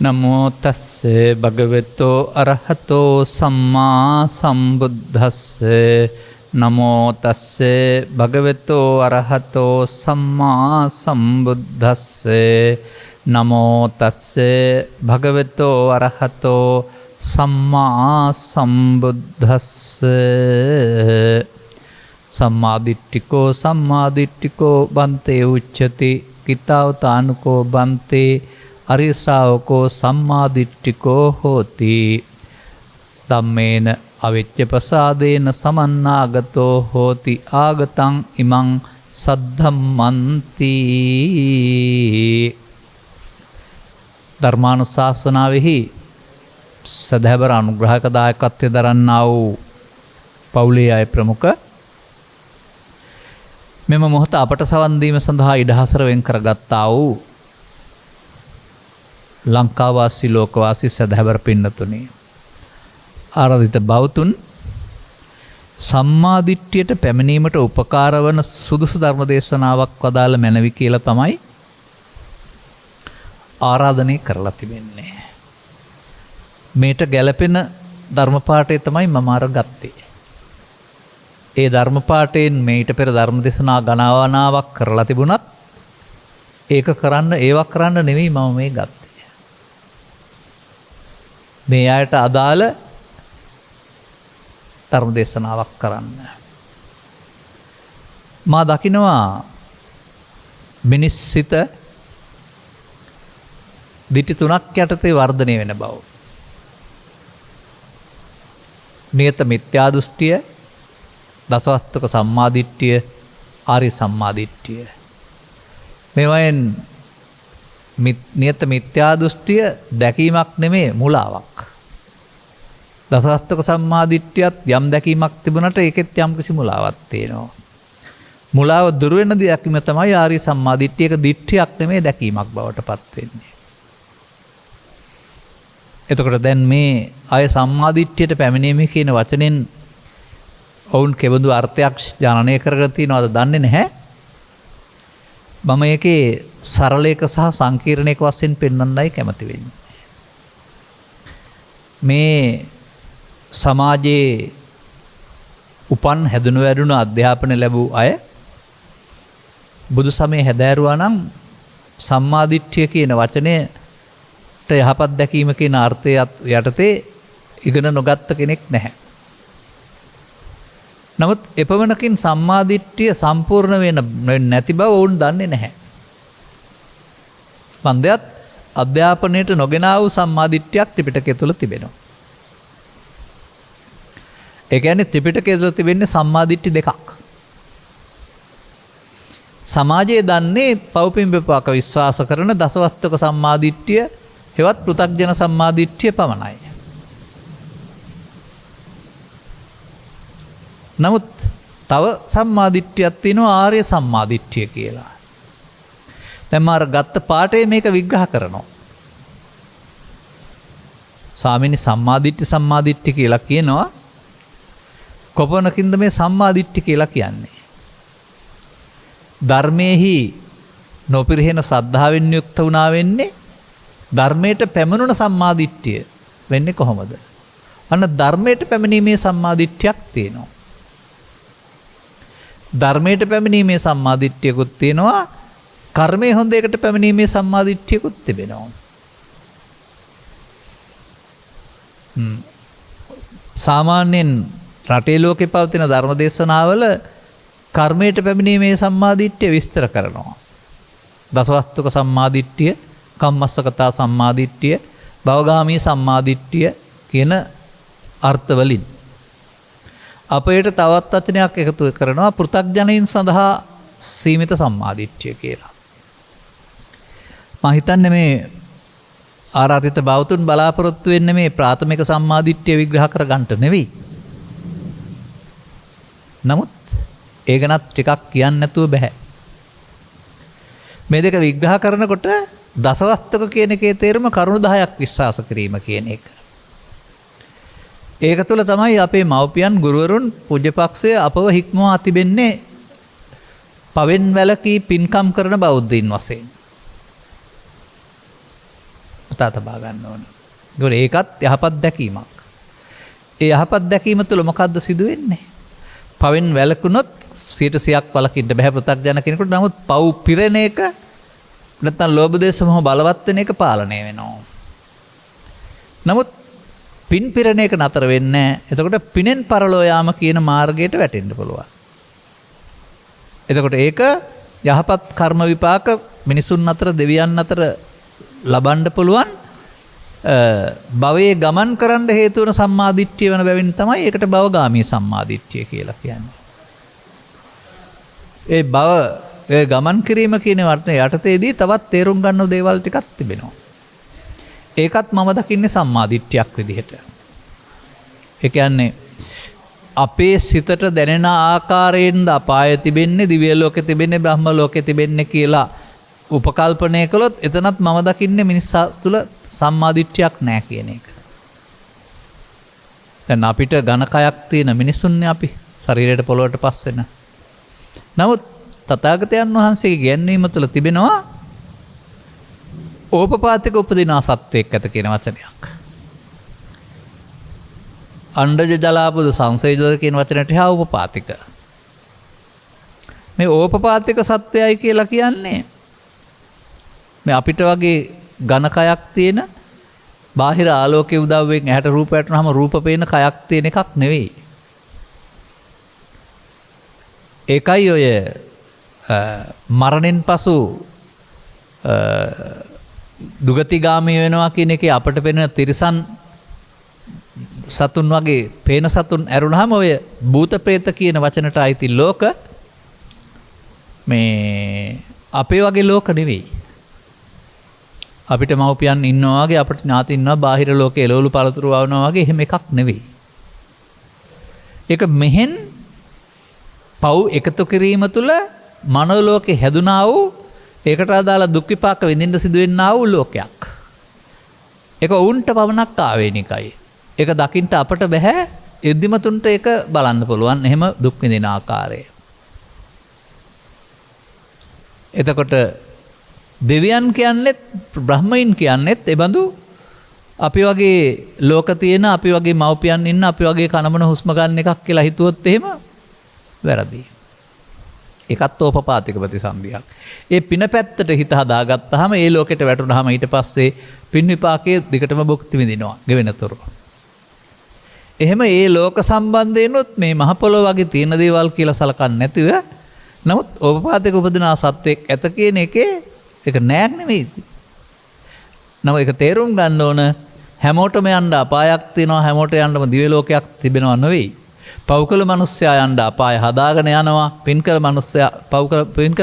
නමෝ තස්සේ භගවතෝ අරහතෝ සම්මා සම්බුද්දස්සේ නමෝ තස්සේ භගවතෝ අරහතෝ සම්මා සම්බුද්දස්සේ නමෝ තස්සේ භගවතෝ අරහතෝ සම්මා සම්බුද්දස්සේ සම්මාදිට්ඨිකෝ බන්තේ උච්චති කිතාවතානුකෝ බන්තේ අරිය ශ්‍රාවකෝ සම්මාදිට්ඨිකෝ හෝති ධම්මේන අවිච්ඡ ප්‍රසාදේන සමන්නාගතෝ හෝති ආගතං ඉමං සද්ධම්මන්ති ධර්මානුශාසනාවෙහි සදහැවර අනුග්‍රහක දායකත්වය දරන්නා වූ පවුලේ අය ප්‍රමුඛ මෙම මොහොත අපට සවන් දීම සඳහා ඉඩහසර වෙන් කරගත්තා වූ ලංකාවාසී ලෝකවාසී සදහැවර පින්නතුනි ආරාධිත බෞතුන් සම්මාදිට්ඨියට පැමිණීමට උපකාර වන සුදුසු ධර්ම දේශනාවක් වදාළ මැනවි කියලා තමයි ආරාධනය කරලා තිබෙන්නේ. මේට ගැළපෙන ධර්ම පාඨය තමයි මම අරගත්තේ. ඒ ධර්ම පාඨයෙන් මේට පෙර ධර්ම දේශනා ගණනාවක් කරලා තිබුණත් ඒවා කරන්න නෙවෙයි මම මේ ගත්තේ. මේ අයට අදාළ ධර්ම දේශනාවක් කරන්න. මා දකිනවා මිනිස් සිත දිටි 3ක් යටතේ වර්ධනය වෙන බව. නියත මිත්‍යා දෘෂ්ටිය, දසවස්තුක සම්මාදිට්ඨිය, ආර්ය සම්මාදිට්ඨිය. මේවායින් නියත මිත්‍යා දෘෂ්ටිය දැකීමක් නෙමේ මුලාවක්. දසවස්තුක සම්මාදිට්ඨියත් යම් දැකීමක් තිබුණට ඒකෙත් යම් කිසි මුලාවක් තියෙනවා. මුලාව දුර වෙන දැකීම තමයි ආර්ය සම්මාදිට්ඨියක දිට්ඨියක් නෙමේ දැකීමක් බවට පත් වෙන්නේ. එතකොට දැන් මේ ආය සම්මාදිට්ඨියට පැමිණීම කියන වචනෙන් ඔවුන් කෙබඳු අර්ථයක් ජනනය කරගෙන තියනවද දන්නේ නැහැ. මම ඒකේ සරලයක සහ සංකීර්ණයක වශයෙන් පෙන්වන්නයි කැමති වෙන්නේ. මේ සමාජයේ උපන් හැදුණු වැඩුණු අධ්‍යාපන ලැබූ අය බුදු සමයේ හැදෑරුවා නම් සම්මාදිට්ඨිය කියන වචනයට යහපත් දැකීම කියන අර්ථය යටතේ ඉගෙන නොගත්ත කෙනෙක් නැහැ. නමුත් එපමණකින් සම්මාදිට්ඨිය සම්පූර්ණ වෙන්නේ නැති බව වුන් දන්නේ නැහැ. පන්දයත් අධ්‍යාපනයට නොගෙන ආ වූ සම්මාදිට්ඨියක් ත්‍රිපිටකය තුළ තිබෙනවා. ඒ කියන්නේ ත්‍රිපිටකය තුළ තිබෙන්නේ සම්මාදිට්ඨි දෙකක්. සමාජයේ දන්නේ පව්පින් විපාක විශ්වාස කරන දසවස්තුක සම්මාදිට්ඨිය හෙවත් පෘථග්ජන සම්මාදිට්ඨිය පමණයි. නමුත් තව සම්මාදිට්ඨියක් තියෙනවා ආර්ය සම්මාදිට්ඨිය කියලා. දැන් මාර ගත්ත පාඩේ මේක විග්‍රහ කරනවා. ස්වාමීනි සම්මාදිට්ඨි කියලා කියනවා. කොපමණකින්ද මේ සම්මාදිට්ඨි කියලා කියන්නේ? ධර්මයේහි නොපිරිහෙන ශ්‍රද්ධාවෙන් යුක්ත වුණා වෙන්නේ ධර්මයට පැමිණුණ සම්මාදිට්ඨිය වෙන්නේ කොහොමද? අන්න ධර්මයට පැමිණීමේ සම්මාදිට්ඨියක් තියෙනවා. ධර්මයට පැමිණීමේ සම්මාදිට්ඨියකුත් තියෙනවා. කර්මයේ හොඳ එකට පැමිණීමේ සම්මාදිට්ඨියකුත් තිබෙනවා. සාමාන්‍යයෙන් රටේ ලෝකේ පවතින ධර්ම දේශනාවල කර්මයට පැමිණීමේ සම්මාදිට්ඨිය විස්තර කරනවා. දසවස්තුක සම්මාදිට්ඨිය, කම්මස්සකතා සම්මාදිට්ඨිය, භවගාමී සම්මාදිට්ඨිය කියන අර්ථවලින් අපේට තවත් වචනයක් එකතු කරනවා පෘථග්ජනයින් සඳහා සීමිත සම්මාදිට්ඨිය කියලා. මම හිතන්නේ මේ ආරාධිත බෞතුන් බලාපොරොත්තු වෙන්නේ මේ ප්‍රාථමික සම්මාදිට්ඨිය විග්‍රහ කර ගන්නට නෙවෙයි. නමුත් ඒ ගැනත් ටිකක් කියන්න නැතුව බෑ. මේ දෙක විග්‍රහ කරනකොට දසවස්තුක කියන එකේ තේරුම කරුණු 10ක් විශ්වාස කිරීම කියන එක. ඒක තුළ තමයි අපේ මව්පියන් ගුරුවරුන් පූජ්‍යපක්ෂය අපව හික්මවා තිබෙන්නේ පවෙන් වැලකී පින්කම් කරන බෞද්ධයින් වශයෙන්. හිතා තබා ගන්න ඕන. ඒකත් යහපත් දැකීමක්. ඒ යහපත් දැකීම තුළ මොකද්ද සිදු වෙන්නේ? පවෙන් වැළකුණොත් 100%ක් වළකින්න බෑ පෘථග්ජන කෙනෙකුට. නමුත් පව් පිරෙන එක නැත්නම් ලෝභ දේශ මොහ බලවත් වෙන එක පාලනය වෙනවා. නමුත් පින් පිරෙන එක නතර වෙන්නේ නැහැ. එතකොට පිනෙන් පරලෝ යාම කියන මාර්ගයට වැටෙන්න පුළුවන්. එතකොට ඒක යහපත් කර්ම විපාක මිනිසුන් අතර දෙවියන් අතර ලබන්න පුළුවන් භවයේ ගමන් කරන්න හේතු වන සම්මාදිට්ඨිය වෙන බැවින් තමයි ඒකට භවගාමී සම්මාදිට්ඨිය කියලා කියන්නේ. ඒ භව ඒ ගමන් කිරීම කියන වචනේ යටතේදී තවත් තේරුම් ගන්න දේවල් ටිකක් තිබෙනවා. ඒකත් මම දකින්නේ සම්මාදිට්ඨියක් විදිහට. ඒ කියන්නේ අපේ සිතට දැනෙන ආකාරයෙන්ද අපාය තිබෙන්නේ, දිව්‍ය ලෝකෙ තිබෙන්නේ, බ්‍රහ්ම ලෝකෙ තිබෙන්නේ කියලා උපකල්පනය කළොත් එතනත් මම දකින්නේ මිනිස්සු තුළ සම්මාදිට්ඨියක් නැහැ කියන එක. දැන් අපිට ඝන කයක් තියෙන මිනිසුන්නේ අපි ශරීරයට පොළොවට පස් වෙන. නමුත් තථාගතයන් වහන්සේගේ ගැන්වීම තුළ තිබෙනවා ඕපපාතික උපදිනා සත්වයක් ඇත කියන වචනයක්. අණ්ඩජ ජලාපුද සංසේචන කියන වචනයට හා ඕපපාතික. මේ ඕපපාතික සත්වයයි කියලා කියන්නේ මේ අපිට වගේ ඝන කයක් තියෙන බාහිර ආලෝකයේ උදව්වෙන් ඇහැට රූප වැටුනහම රූප පේන කයක් තියෙන එකක් නෙවෙයි. ඒකයි ඔය මරණයෙන් පසු දුගතිගාමී වෙනවා කියන එකේ අපට පෙනෙන තිරිසන් සතුන් වගේ පේන සතුන් ඇරුණාම ඔය භූත ප්‍රේත කියන වචනට අයිති ලෝක මේ අපේ වගේ ලෝක නෙවෙයි. අපිට මව්පියන් ඉන්නවා වගේ අපිට ඥාති ඉන්නවා බාහිර ලෝකේ එළවලු පළතුරු වවනවා වගේ එහෙම එකක් නෙවෙයි. ඒක මෙහෙන් පව් එකතු කිරීම තුළ මනෝලෝකේ හැදුනා වූ ඒකට අදාළ දුක් විපාක විඳින්න සිදුවෙන්නා වූ ලෝකයක්. ඒක වුන්ට පවණක් ආවේනිකයි. ඒක දකින්න අපට බෑ. එද්දිමතුන්ට ඒක බලන්න පුළුවන්. එහෙම දුක් විඳින ආකාරය. එතකොට දෙවියන් කියන්නේත් බ්‍රහ්මයින් කියන්නේත් එබඳු අපි වගේ ලෝක තියෙන අපි වගේ මව්පියන් ඉන්න අපි වගේ කනමන හුස්ම ගන්න එකක් කියලා හිතුවොත් එහෙම වැරදි. ඒකත් ඕපපාතික ප්‍රතිසන්දියක්. ඒ පින පැත්තට හිත හදාගත්තාම ඒ ලෝකෙට වැටුනහම ඊට පස්සේ පින් විපාකයේ දිගටම භුක්ති විඳිනවා ගෙවෙනතුරු. එහෙම ඒ ලෝක සම්බන්ධයෙන්ොත් මේ මහ පොළොව වගේ තියෙන දේවල් කියලා සලකන්නේ නැතිව නමුත් ඕපපාතික උපදිනා සත්‍යයක් ඇත කියන එකේ ඒක නෑක් නෙවෙයි. නම ඒක තේරුම් ගන්න ඕන හැමෝටම යන්න අපායක් තියෙනවා හැමෝට යන්නම දිව්‍ය ලෝකයක් තිබෙනවා නෙවෙයි. පෞකල මිනිස්සයා යන්න අපාය හදාගෙන යනවා. පින්කල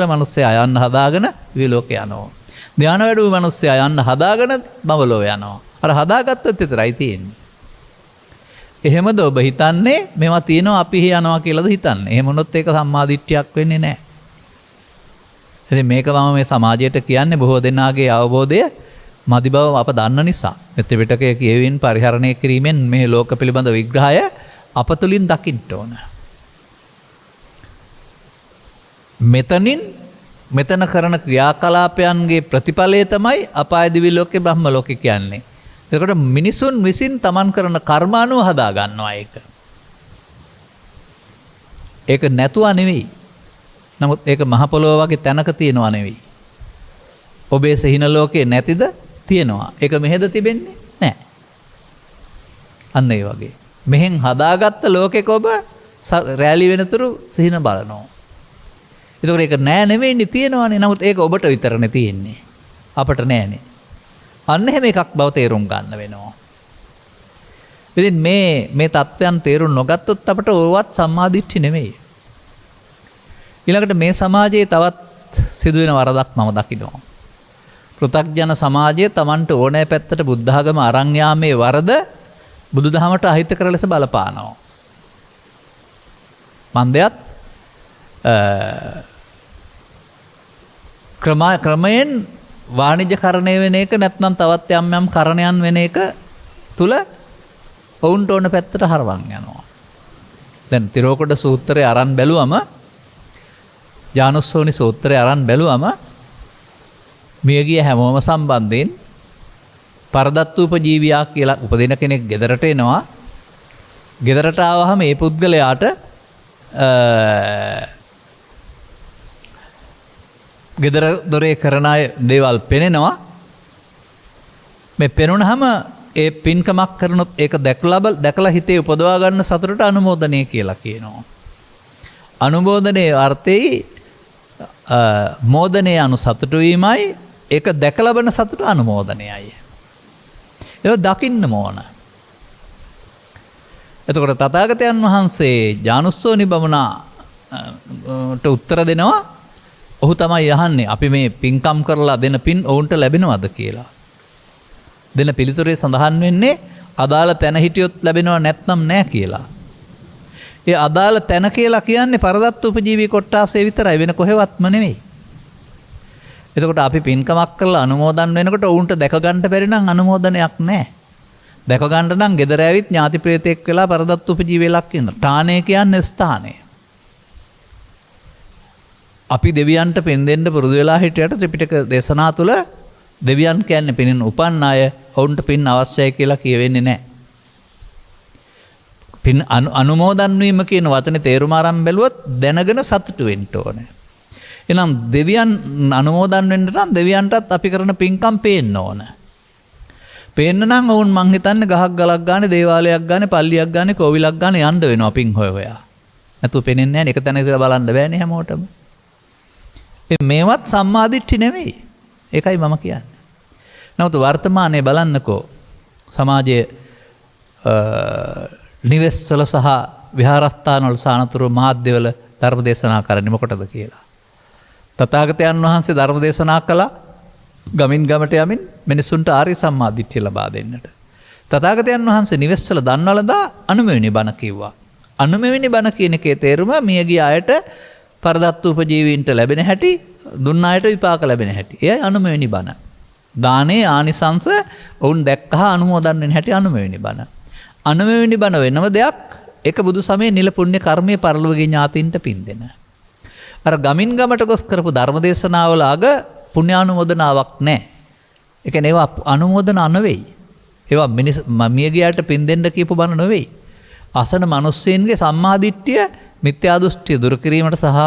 මිනිස්සයා යන්න හදාගෙන දිව්‍ය ලෝකේ යනවා. ධානය වැඩුව මිනිස්සයා යන්න හදාගෙන බඹලෝ යනවා. අර හදාගත්තත් විතරයි තියෙන්නේ. එහෙමද ඔබ හිතන්නේ මේවා තියෙනවා අපි යනවා කියලාද හිතන්නේ? එහෙම වුණොත් ඒක සම්මාදිට්ඨියක් වෙන්නේ නැහැ. ඉතින් මේක මම මේ සමාජයට කියන්නේ බොහෝ දෙනාගේ අවබෝධය මදි බව අප දන්න නිසා. ත්‍රිපිටකයේ කියවින් පරිහරණය කිරීමෙන් මේ ලෝක පිළිබඳ විග්‍රහය අප තුළින් දකින්න ඕන. මෙතන කරන ක්‍රියාකලාපයන්ගේ ප්‍රතිඵලය තමයි අපාය දිවි ලෝකේ බ්‍රහ්ම ලෝකේ කියන්නේ. එතකොට මිනිසුන් විසින් තමන් කරන කර්ම අනුව හදා ගන්නවා ඒක. ඒක නැතුව නෙවෙයි. නමුත් ඒක මහ පොළොව වගේ තැනක තියෙනවා නෙවෙයි. ඔබේ සිහින ලෝකේ නැතිද? තියෙනවා. ඒක මෙහෙද තිබෙන්නේ? නැහැ. අන්න ඒ වගේ. මෙහෙන් හදාගත්ත ලෝකෙක ඔබ රැලි වෙනතුරු සිහින බලනවා. එතකොට ඒක නෑ නෙවෙයිනේ තියෙනවානේ. නමුත් ඒක ඔබට විතරනේ තියෙන්නේ. අපට නෑනේ. අන්න එහෙම එකක් බව තේරුම් ගන්න වෙනවා. ඉතින් මේ தත්ත්වයන් තේරුම් නොගත්තොත් අපට ඕවත් සම්මාදිට්ඨි නෙමෙයි. ඊළඟට මේ සමාජයේ තවත් සිදුවෙන වරදක් මම දකිනවා. පෘථග්ජන සමාජයේ Tamanට ඕනෑ පැත්තට බුද්ධ ආගම අරන් යාමේ වරද බුදුදහමට අහිතකර ලෙස බලපානවා. මන්දයත් ක්‍රමයෙන් වාණිජකරණය වෙන එක නැත්නම් තවත් යම් කරණයන් වෙන එක තුල ඔවුන්ට ඕන පැත්තට හරවන් යනවා. දැන් තිරෝකඩ සූත්‍රය අරන් බැලුවම ජානුස්සෝනි සූත්‍රය අරන් බැලුවම මියගිය හැමෝම සම්බන්ධයෙන් පරදත්තූපජීවියා කියලා උපදින කෙනෙක් ගෙදරට එනවා. ගෙදරට ආවහම ඒ පුද්ගලයාට ගෙදර දොරේ කරන අය දේවල් පෙනෙනවා. මේ පෙනුනහම ඒ පින්කමක් කරනොත් ඒක දැකලා හිතේ උපදවා ගන්න සතුටට අනුමෝදනය කියලා කියනවා. අනුමෝදනයේ අර්ථයයි මෝදනයේ අනු සතුටු වීමයි, ඒක දැක ලබන සතුට අනුමෝදනයයි. ඒක දකින්න ඕන. එතකොට තථාගතයන් වහන්සේ ජානුස්සෝනි බමුණාට උත්තර දෙනවා. ඔහු තමයි අහන්නේ අපි මේ පින්කම් කරලා දෙන පින් ඔවුන්ට ලැබෙනවද කියලා. දෙන පිළිතුරේ සඳහන් වෙන්නේ අදාළ තැන හිටියොත් ලැබෙනව නැත්නම් නෑ කියලා. ඒ අදාළ තැන කියලා කියන්නේ පරදත්ත උපජීවී කොට්ටාසේ විතරයි, වෙන කොහෙවත්ම නෙමෙයි. එතකොට අපි පින්කමක් කරලා අනුමෝදන් වෙනකොට ඔවුන්ට දැක ගන්න බැරි නම් අනුමෝදනයක් නෑ. දැක ගන්න නම් ගෙදර ඇවිත් ඥාති ප්‍රේතෙක් වෙලා පරදත්ත උපජීවී ලක් වෙන. ඨාණය කියන්නේ ස්ථානය. අපි දෙවියන්ට පින් දෙන්න පුරුදු වෙලා හිටියට ත්‍රිපිටක දේශනා තුළ දෙවියන් කියන්නේ පිනෙන් උපන් අය, ඔවුන්ට පින් අවශ්‍යයි කියලා කියවෙන්නේ නැහැ. පින් අනුමෝදන් වීම කියන වචනේ තේරුම අරන් බැලුවොත් දැනගෙන සතුටු වෙන්න ඕනේ. එහෙනම් දෙවියන් අනුමෝදන් වෙන්න නම් දෙවියන්ටත් අපි කරන පින්කම් පේන්න ඕන. පේන්න නම් ඔවුන් මං හිතන්නේ ගහක් ගලක් ගානේ, දේවාලයක් ගානේ, පල්ලියක් ගානේ, කෝවිලක් ගානේ යන්න වෙනවා පින් හොයා. නැතුව පේන්නේ නැහැ. එක තැන ඉඳලා බලන්න බෑනේ හැමෝටම. මේවත් සම්මාදිට්ඨි නෙවෙයි. ඒකයි මම කියන්නේ. නමුත් වර්තමානයේ බලන්නකෝ සමාජයේ නිවෙස්වල සහ විහාරස්ථානවල සානතුරු මාධ්‍යවල ධර්ම දේශනා කරන්නේ මොකටද කියලා. තථාගතයන් වහන්සේ ධර්ම දේශනා කළා ගමින් ගමට යමින් මිනිසුන්ට ආර්ය සම්මාදිට්ඨිය ලබා දෙන්නට. තථාගතයන් වහන්සේ නිවෙස්වල දන්වලදා 9 වෙනි බණ කිව්වා. 9 වෙනි බණ කියන එකේ තේරුම මියගිය අයට පරදත්ත උපජීවීන්ට ලැබෙන හැටි, දුන්න අයට විපාක ලැබෙන හැටි. එයයි 9 වෙනි බණ. දානේ ආනිසංස ඔවුන් දැක්කහ අනුමෝදන් වෙන හැටි 9 වෙනි බණ. 9 වෙනි බණ වෙනම දෙයක්. ඒක බුදු සමයේ නිල පුණ්‍ය කර්මයේ පරලෝකීය ඥාතීන්ට පින් දෙන. අර ගමින් ගමට ගොස් කරපු ධර්ම දේශනාවල අග පුණ්‍යානුමෝදනාවක් නැහැ. ඒ කියන්නේ ඒවා අනුමෝදන නෙවෙයි. ඒවා මියගියාට පින් දෙන්න කියපු බණ නෙවෙයි. අසන මිනිස්සුන්ගේ සම්මාදිට්ඨිය, මිත්‍යා දෘෂ්ටිය දුරු කිරීමට සහ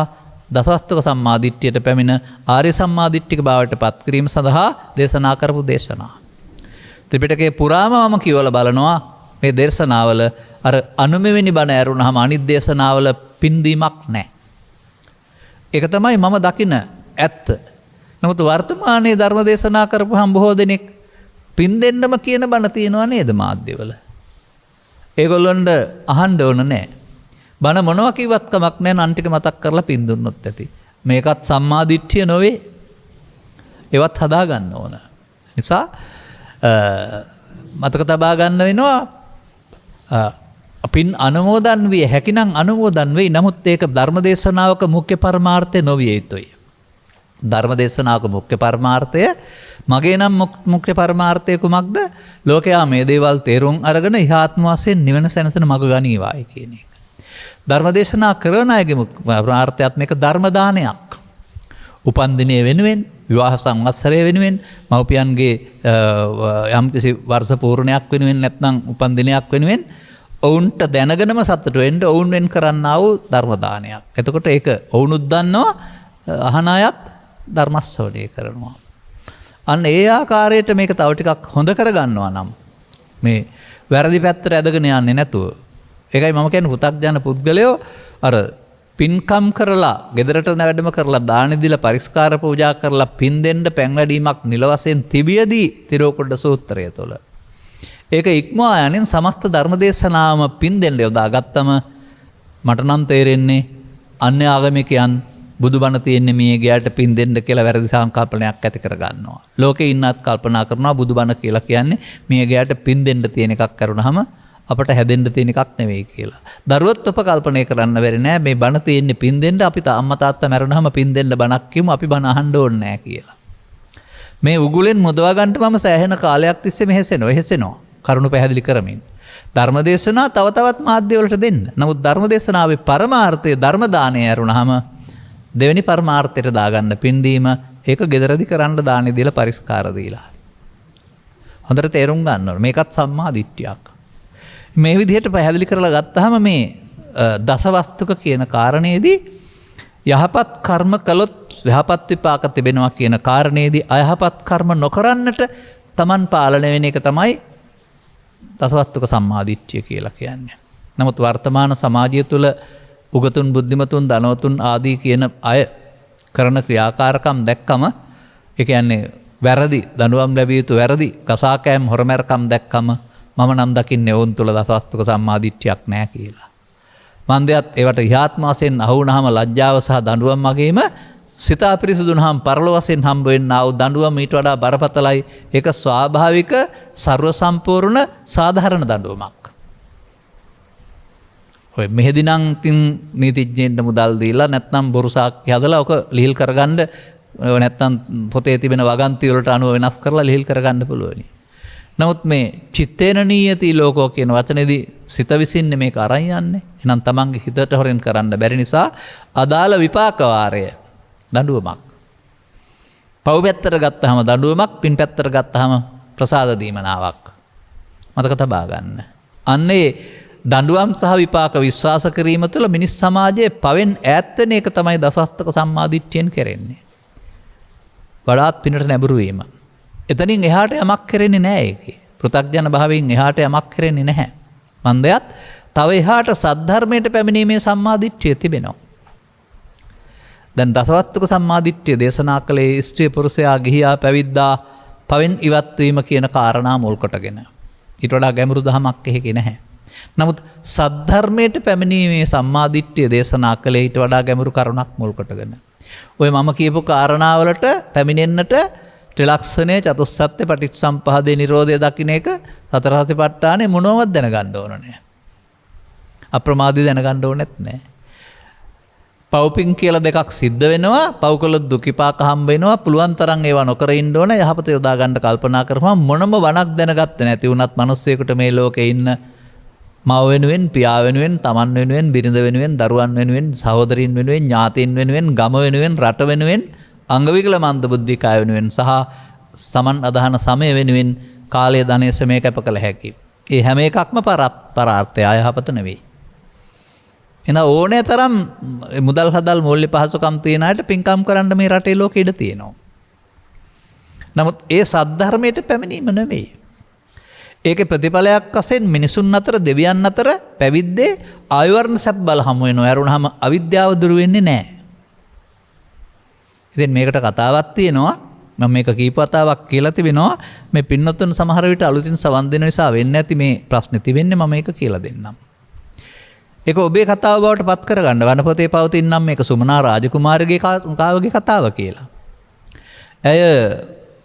දසවස්තුක සම්මාදිට්ඨියට පැමිණ ආර්ය සම්මාදිට්ඨික භාවයට පත් කිරීම සඳහා දේශනා කරපු දේශනා. ත්‍රිපිටකයේ පුරාම මම කියවලා බලනවා මේ දේශනාවල අර 9 වෙනි බණ ඇරුණාම අනිත් දේශනාවල පින් දීමක් නැහැ. ඒක තමයි මම දකින ඇත්ත. නමුත් වර්තමානයේ ධර්ම දේශනා කරපුවාම බොහෝ දෙනෙක් පින් දෙන්නම කියන බණ තියෙනවා නේද මාධ්‍යවල. ඒගොල්ලොන්ට අහන්න ඕන නැහැ. බණ මොනවා කිව්වත් කමක් නැහැ, අන් ටික මතක් කරලා පින් දුන්නොත් ඇති. මේකත් සම්මාදිට්ඨිය නොවේ. ඒවත් හදා ගන්න ඕන. නිසා මතක තබා ගන්න වෙනවා පින් අනුමෝදන් විය හැකිනම් අනුමෝදන් වෙයි. නමුත් ඒක ධර්මදේශනාවක මුඛ්‍ය පරමාර්ථය නොවිය යුතුයි. ධර්මදේශනාවක මුඛ්‍ය පරමාර්ථය මගේ නම් මුඛ්‍ය පරමාර්ථය කුමක්ද? ලෝකයා මේ දේවල් තේරුම් අරගෙන ඉහාත්ම වශයෙන් නිවන සැනසෙන මඟ ගනීවායි කියන එක. ධර්මදේශනා කරන අයගේ පරමාර්ථයත් මේක ධර්ම දානයක්. උපන් දිනය වෙනුවෙන්, විවාහ සංවත්සරය වෙනුවෙන්, මව්පියන්ගේ යම්කිසි වර්ෂ පූර්ණයක් වෙනුවෙන් නැත්නම් උපන් දිනයක් වෙනුවෙන් ඔවුන්ට දැනගෙනම සතුට වෙන්න ඔවුන් වෙන් කරන්නා වූ ධර්ම දානයක්. එතකොට ඒක ඔවුනුත් දන්නවා, අහන අයත් ධර්ම ශ්‍රවණය කරනවා. අන්න ඒ ආකාරයට මේක තව ටිකක් හොඳ කරගන්නවා නම් මේ වැරදි පැත්තට ඇදගෙන යන්නේ නැතුව. ඒකයි මම කියන්නේ පු탁ජන පුද්ගලයෝ අර පින්කම් කරලා, ගෙදරට වැඩම කරලා, දාන දීලා, පරිස්කාර පූජා කරලා පින් දෙන්න පැන් වැඩීමක් නිල වශයෙන් තිබියදී තිරෝකුඩ සූත්‍රය තුළ ඒක ඉක්මවා යනින් සමස්ත ධර්මදේශනාවම පින් දෙන්න යොදාගත්තම මට නම් තේරෙන්නේ අන්‍ය ආගමිකයන් බුදුබණ තියෙන්නේ මේ ගියාට පින් දෙන්න කියලා වැරදි සංකල්පනයක් ඇති කරගන්නවා. ලෝකේ ඉන්නත් කල්පනා කරනවා බුදුබණ කියලා කියන්නේ මේ ගියාට පින් දෙන්න තියෙන එකක් කරුණාම අපට හැදෙන්න තියෙන එකක් නෙවෙයි කියලා. දරුවොත් උපකල්පනය කරන්න බැරි නෑ මේ බණ තියෙන්නේ පින් දෙන්න, අපි අම්මා තාත්තා මැරුණාම පින් දෙන්න බණක් කියමු, අපි බණ අහන්න ඕනේ නෑ කියලා. මේ උගුලෙන් මුදවා ගන්නට මම සෑහෙන කාලයක් තිස්සේ මෙහෙසෙනවා. කරුණු පැහැදිලි කරමින්. ධර්මදේශනා තව තවත් මාධ්‍යවලට දෙන්න. නමුත් ධර්මදේශනාවේ පරමාර්ථය ධර්ම දානය ඇරුණාම දෙවෙනි පරමාර්ථයට දාගන්න පින් දීම, ඒක gederadi කරන්න දානෙ දීලා පරිස්කාර දීලා. හොඳට තේරුම් ගන්න ඕනේ. මේකත් සම්මා දිට්ඨියක්. මේ විදිහට පැහැදිලි කරලා ගත්තාම මේ දසවස්තුක කියන කාරණේදී යහපත් කර්ම කළොත් යහපත් විපාක තිබෙනවා කියන කාරණේදී අයහපත් කර්ම නොකරන්නට Taman පාලනය වෙන එක තමයි දසවස්තුක සම්මාදිට්ඨිය කියලා කියන්නේ. නමුත් වර්තමාන සමාජය තුළ උගතුන් බුද්ධිමතුන් ධනවතුන් ආදී කියන අය කරන ක්‍රියාකාරකම් දැක්කම ඒ කියන්නේ වැරදි දඬුවම් ලැබිය යුතු වැරදි කසාකෑම් හොරමැරකම් දැක්කම මම නම් දකින්නේ වුන් තුළ දසවස්තුක සම්මාදිට්ඨියක් නැහැ කියලා. මන්දයත් ඒවට ඉහාත්ම වශයෙන් අහු වුණාම ලැජ්ජාව සහ දඬුවම් වගේම සිත අපිරිසුදුනහම පරලොව වශයෙන් හම්බ වෙන්නා වූ දඬුවම ඊට වඩා බරපතලයි. ඒක ස්වාභාවික ਸਰව සම්පූර්ණ සාධාරණ දඬුවමක්. ඔය මෙහෙදි නම් තින් නීතිඥයෙන්ට මුදල් දීලා නැත්නම් බොරු සාක්ෂි හදලා ඔක ලිහිල් කරගන්න නැත්නම් පොතේ තිබෙන වගන්ති වලට අනුව වෙනස් කරලා ලිහිල් කරගන්න පුළුවනි. නමුත් මේ චිත්තේන නීයති ලෝකෝ කියන වචනේදී සිත විසින්නේ මේක අරන් යන්නේ. එහෙනම් තමන්ගේ හිතට හොරෙන් කරන්න බැරි නිසා අදාළ විපාක වාරය දඬුවමක්. පව් පැත්තට ගත්තාම දඬුවමක්, පින් පැත්තට ගත්තාම ප්‍රසාද දීමනාවක්. මතක තබා ගන්න. අන්නේ දඬුවම් සහ විපාක විශ්වාස කිරීම තුළ මිනිස් සමාජයේ පවෙන් ඈත් වෙන එක තමයි දසවස්තුක සම්මාදිට්ඨියෙන් කරන්නේ. වඩාත් පිනට නැඹුරු වීම. එතනින් එහාට යමක් කරන්නේ නැහැ ඒකේ. පෘථග්ජන භාවයෙන් එහාට යමක් කරන්නේ නැහැ. මන්දයත් තව එහාට සද්ධර්මයට පැමිණීමේ සම්මාදිට්ඨිය තිබෙනවා. දැන් දසවස්තුක සම්මාදිට්ඨිය දේශනා කළේ ස්ත්‍රී පුරුෂයා ගිහියා පැවිද්දා පවෙන් ඉවත් වීම කියන කාරණා මුල් කොටගෙන. ඊට වඩා ගැඹුරු දහමක් එහෙකේ නැහැ. නමුත් සද්ධර්මයට පැමිණීමේ සම්මාදිට්ඨිය දේශනා කළේ ඊට වඩා ගැඹුරු කරුණක් මුල් කොටගෙන. ඔය මම කියපු කාරණාවලට පැමිණෙන්නට ත්‍රිලක්ෂණය චතුස්සත්‍ය පටිච්චසමුප්පාදේ නිරෝධය දකින්න එක සතර සතිපට්ඨානේ මොනවද දැනගන්න ඕන නෑ. අප්‍රමාදී දැනගන්න ඕනෙත් නෑ. පව්පින් කියලා දෙකක් සිද්ධ වෙනවා. පව් කළොත් දුක් විපාක හම්බ වෙනවා. පුළුවන් තරම් ඒවා නොකර ඉන්න ඕන. යහපත යොදා ගන්න කල්පනා කරපුවම මොනම වණක් දැනගත්තේ නැති වුණත් මිනිස්සෙකුට මේ ලෝකේ ඉන්න මව වෙනුවෙන්, පියා වෙනුවෙන්, තමන් වෙනුවෙන්, බිරිඳ වෙනුවෙන්, දරුවන් වෙනුවෙන්, සහෝදරින් වෙනුවෙන්, ඥාතීන් වෙනුවෙන්, ගම වෙනුවෙන්, රට වෙනුවෙන්, අංගවිකල මන්ද බුද්ධිකය වෙනුවෙන් සහ සමන් අදහන සමය වෙනුවෙන් කාලය ධනය ශ්‍රමය කැප කළ හැකි. ඒ හැම එකක්ම පරාර්ථය අයහපත නෙවෙයි. එන ඕනෑ තරම් මුදල් හදල් මූල්‍ය පහසුකම් තියෙන අයට පින්කම් කරන්න මේ රටේ ලෝකෙ ඉඩ තියෙනවා. නමුත් ඒ සද්ධර්මයට පැමිණීම නෙවෙයි. ඒකේ ප්‍රතිඵලයක් වශයෙන් මිනිසුන් අතර දෙවියන් අතර පැවිද්දේ ආයවර්ණ සැප බල හමු වෙනවා. ඇරුණාම අවිද්‍යාව දුරු වෙන්නේ නැහැ. ඉතින් මේකට කතාවක් තියෙනවා. මම මේක කීප වතාවක් කියලා තිබෙනවා. මේ පින්නතුන් සමහර විට අලුතින් සවන් දෙන නිසා වෙන්නේ නැති මේ ප්‍රශ්නේ තිබෙන්නේ මම මේක කියලා දෙන්නම්. ඒක ඔබේ කතාව බවට පත් කරගන්න වනපතේ පවතින නම් මේක සුමනා රාජකුමාරගේ කාවගේ කතාව කියලා. ඇය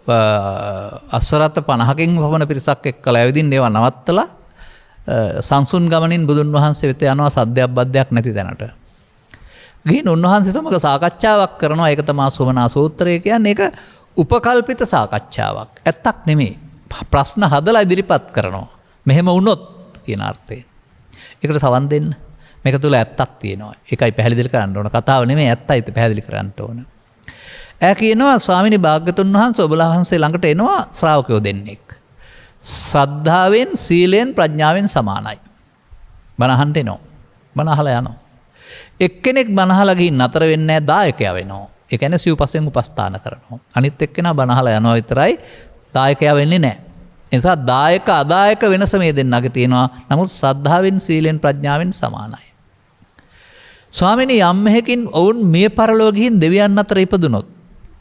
අස්වරත 50කින් වපන පිරිසක් එක්කලා ඇවිදින්න ඒවා නවත්තලා සංසුන් ගමනින් බුදුන් වහන්සේ වෙත යනවා සද්දයක් බද්දයක් නැති තැනට. ගිහින් උන්වහන්සේ සමග සාකච්ඡාවක් කරනවා. ඒක තමයි සුමනා සූත්‍රය කියන්නේ. ඒක උපකල්පිත සාකච්ඡාවක්. ඇත්තක් නෙමෙයි. ප්‍රශ්න හදලා ඉදිරිපත් කරනවා. මෙහෙම වුණොත් කියන අර්ථයෙන්. ඒකට සවන් දෙන්න. මේක තුල ඇත්තක් තියෙනවා. ඒකයි පැහැදිලි කරන්න ඕන. කතාව නෙමෙයි ඇත්තයි පැහැදිලි කරන්න ඕන. ඈ කියනවා ස්වාමිනී භාග්‍යතුන් වහන්සේ ඔබලා වහන්සේ ළඟට එනවා ශ්‍රාවකයෝ දෙන්නෙක්. ශ්‍රද්ධාවෙන්, සීලෙන්, ප්‍රඥාවෙන් සමානයි. බණ අහන්න එනවා. බණ අහලා යනවා. එක්කෙනෙක් බණ අහලා ගිහින් නතර වෙන්නේ නැහැ, දායකයා වෙනවා. ඒ කියන්නේ සිව්පසෙන් උපස්ථාන කරනවා. අනිත් එක්කෙනා බණ අහලා යනවා විතරයි, දායකයා වෙන්නේ නැහැ. ඒ නිසා දායක අදායක වෙනස මේ දෙන්නගේ තියෙනවා. නමුත් ශ්‍රද්ධාවෙන්, සීලෙන්, ප්‍රඥාවෙන් සමානයි. ස්වාමිනී යම් මෙහෙකින් ඔවුන් මිය පරලොව ගිහින් දෙවියන් අතර ඉපදුනොත්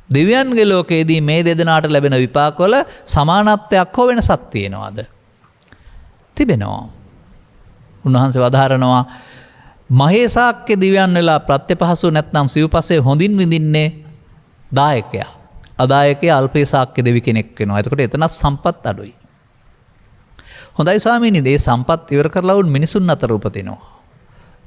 දෙවියන්ගේ ලෝකයේදී මේ දෙදෙනාට ලැබෙන විපාකවල සමානත්වයක් හෝ වෙනසක් තියෙනවද? තිබෙනවා. උන්වහන්සේ වදාරනවා මහේසාක්‍ය දිව්‍යයන් වෙලා ප්‍රත්‍යපහසු නැත්නම් සිව්පසේ හොඳින් විඳින්නේ දායකයා. අදායකයා අල්පේසාක්‍ය දෙවි කෙනෙක් වෙනවා. එතකොට එතන සම්පත් අඩුයි. හොඳයි ස්වාමීනි, මේ සම්පත් ඉවර කරලා වුන් මිනිසුන් අතර උපදිනවා.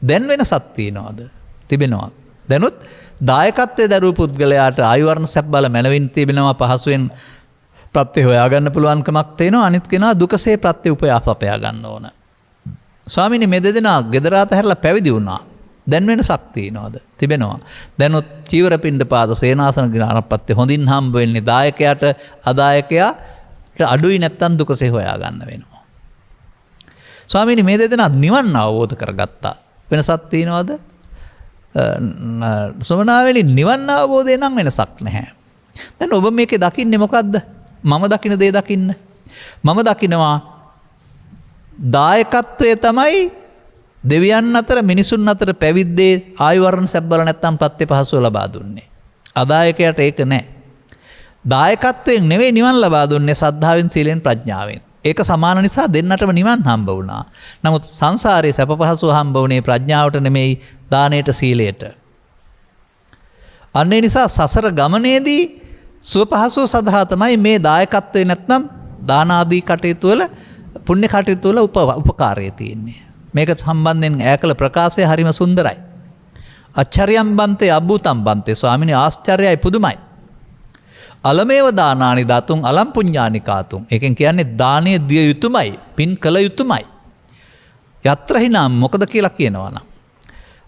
දැන් වෙනසක් තියනවාද? තිබෙනවා. දැනුත් දායකත්වයේ දරුවු පුද්ගලයාට ආයුර්ණ සැප බල මැනවින් තිබෙනවා. පහසුවෙන් ප්‍රත්‍ය හොයාගන්න පුළුවන්කමක් තියෙනවා. අනිත් කෙනා දුකසේ ප්‍රත්‍ය උපයාපපයා ගන්න ඕන. ස්වාමීනි මේ දෙදෙනා ගෙදර අතහැරලා පැවිදි වුණා. දැන් වෙනසක් තියනවාද? තිබෙනවා. දැනුත් චීවර පිණ්ඩපාත සේනාසන ග්‍රහණපත්‍ය හොඳින් හම්බ වෙන්නේ දායකයාට, අදායකයා අඩුයි නැත්තම් දුකසේ හොයා ගන්න වෙනවා. ස්වාමීනි මේ දෙදෙනා නිවන් අවබෝධ කරගත්තා. වෙනසක් තියනවද? සමනාවලි නිවන් අවබෝධය නම් වෙනසක් නැහැ. දැන් ඔබ මේකේ දකින්නේ මොකද්ද? මම දකින දේ දකින්න. මම දකිනවා දායකත්වය තමයි දෙවියන් අතර මිනිසුන් අතර පැවිද්දේ ආයු වර්ණ සැබ්බල නැත්තම් ප්‍රත්‍ය පහසුව ලබා දුන්නේ. අදායකයට ඒක නැහැ. දායකත්වයෙන් නෙවෙයි නිවන් ලබා දුන්නේ සද්ධාවෙන් සීලෙන් ප්‍රඥාවෙන්. ඒක සමාන නිසා දෙන්නටම නිවන් හම්බ වුණා. නමුත් සංසාරයේ සැප පහසුව හම්බ වුණේ ප්‍රඥාවට නෙමෙයි දානයට සීලයට. අන්න ඒ නිසා සසර ගමනේදී සුව පහසුව සඳහා තමයි මේ දායකත්වය නැත්නම් දාන ආදී කටයුතු වල පුණ්‍ය කටයුතු වල උපකාරය තියෙන්නේ. මේක සම්බන්ධයෙන් ඈකල ප්‍රකාශය හරිම සුන්දරයි. අච්චරියම් බන්තේ අබ්බුතම් බන්තේ ස්වාමිනේ ආශ්චර්යයි පුදුමයි. අලමේව දානානි දාතුන් අලම් පුඤ්ඤානි කාතුන්. ඒකෙන් කියන්නේ දානීය දිය යුතුයමයි, පින් කළ යුතුයමයි. යත්‍රහිනම් මොකද කියලා කියනවා නම්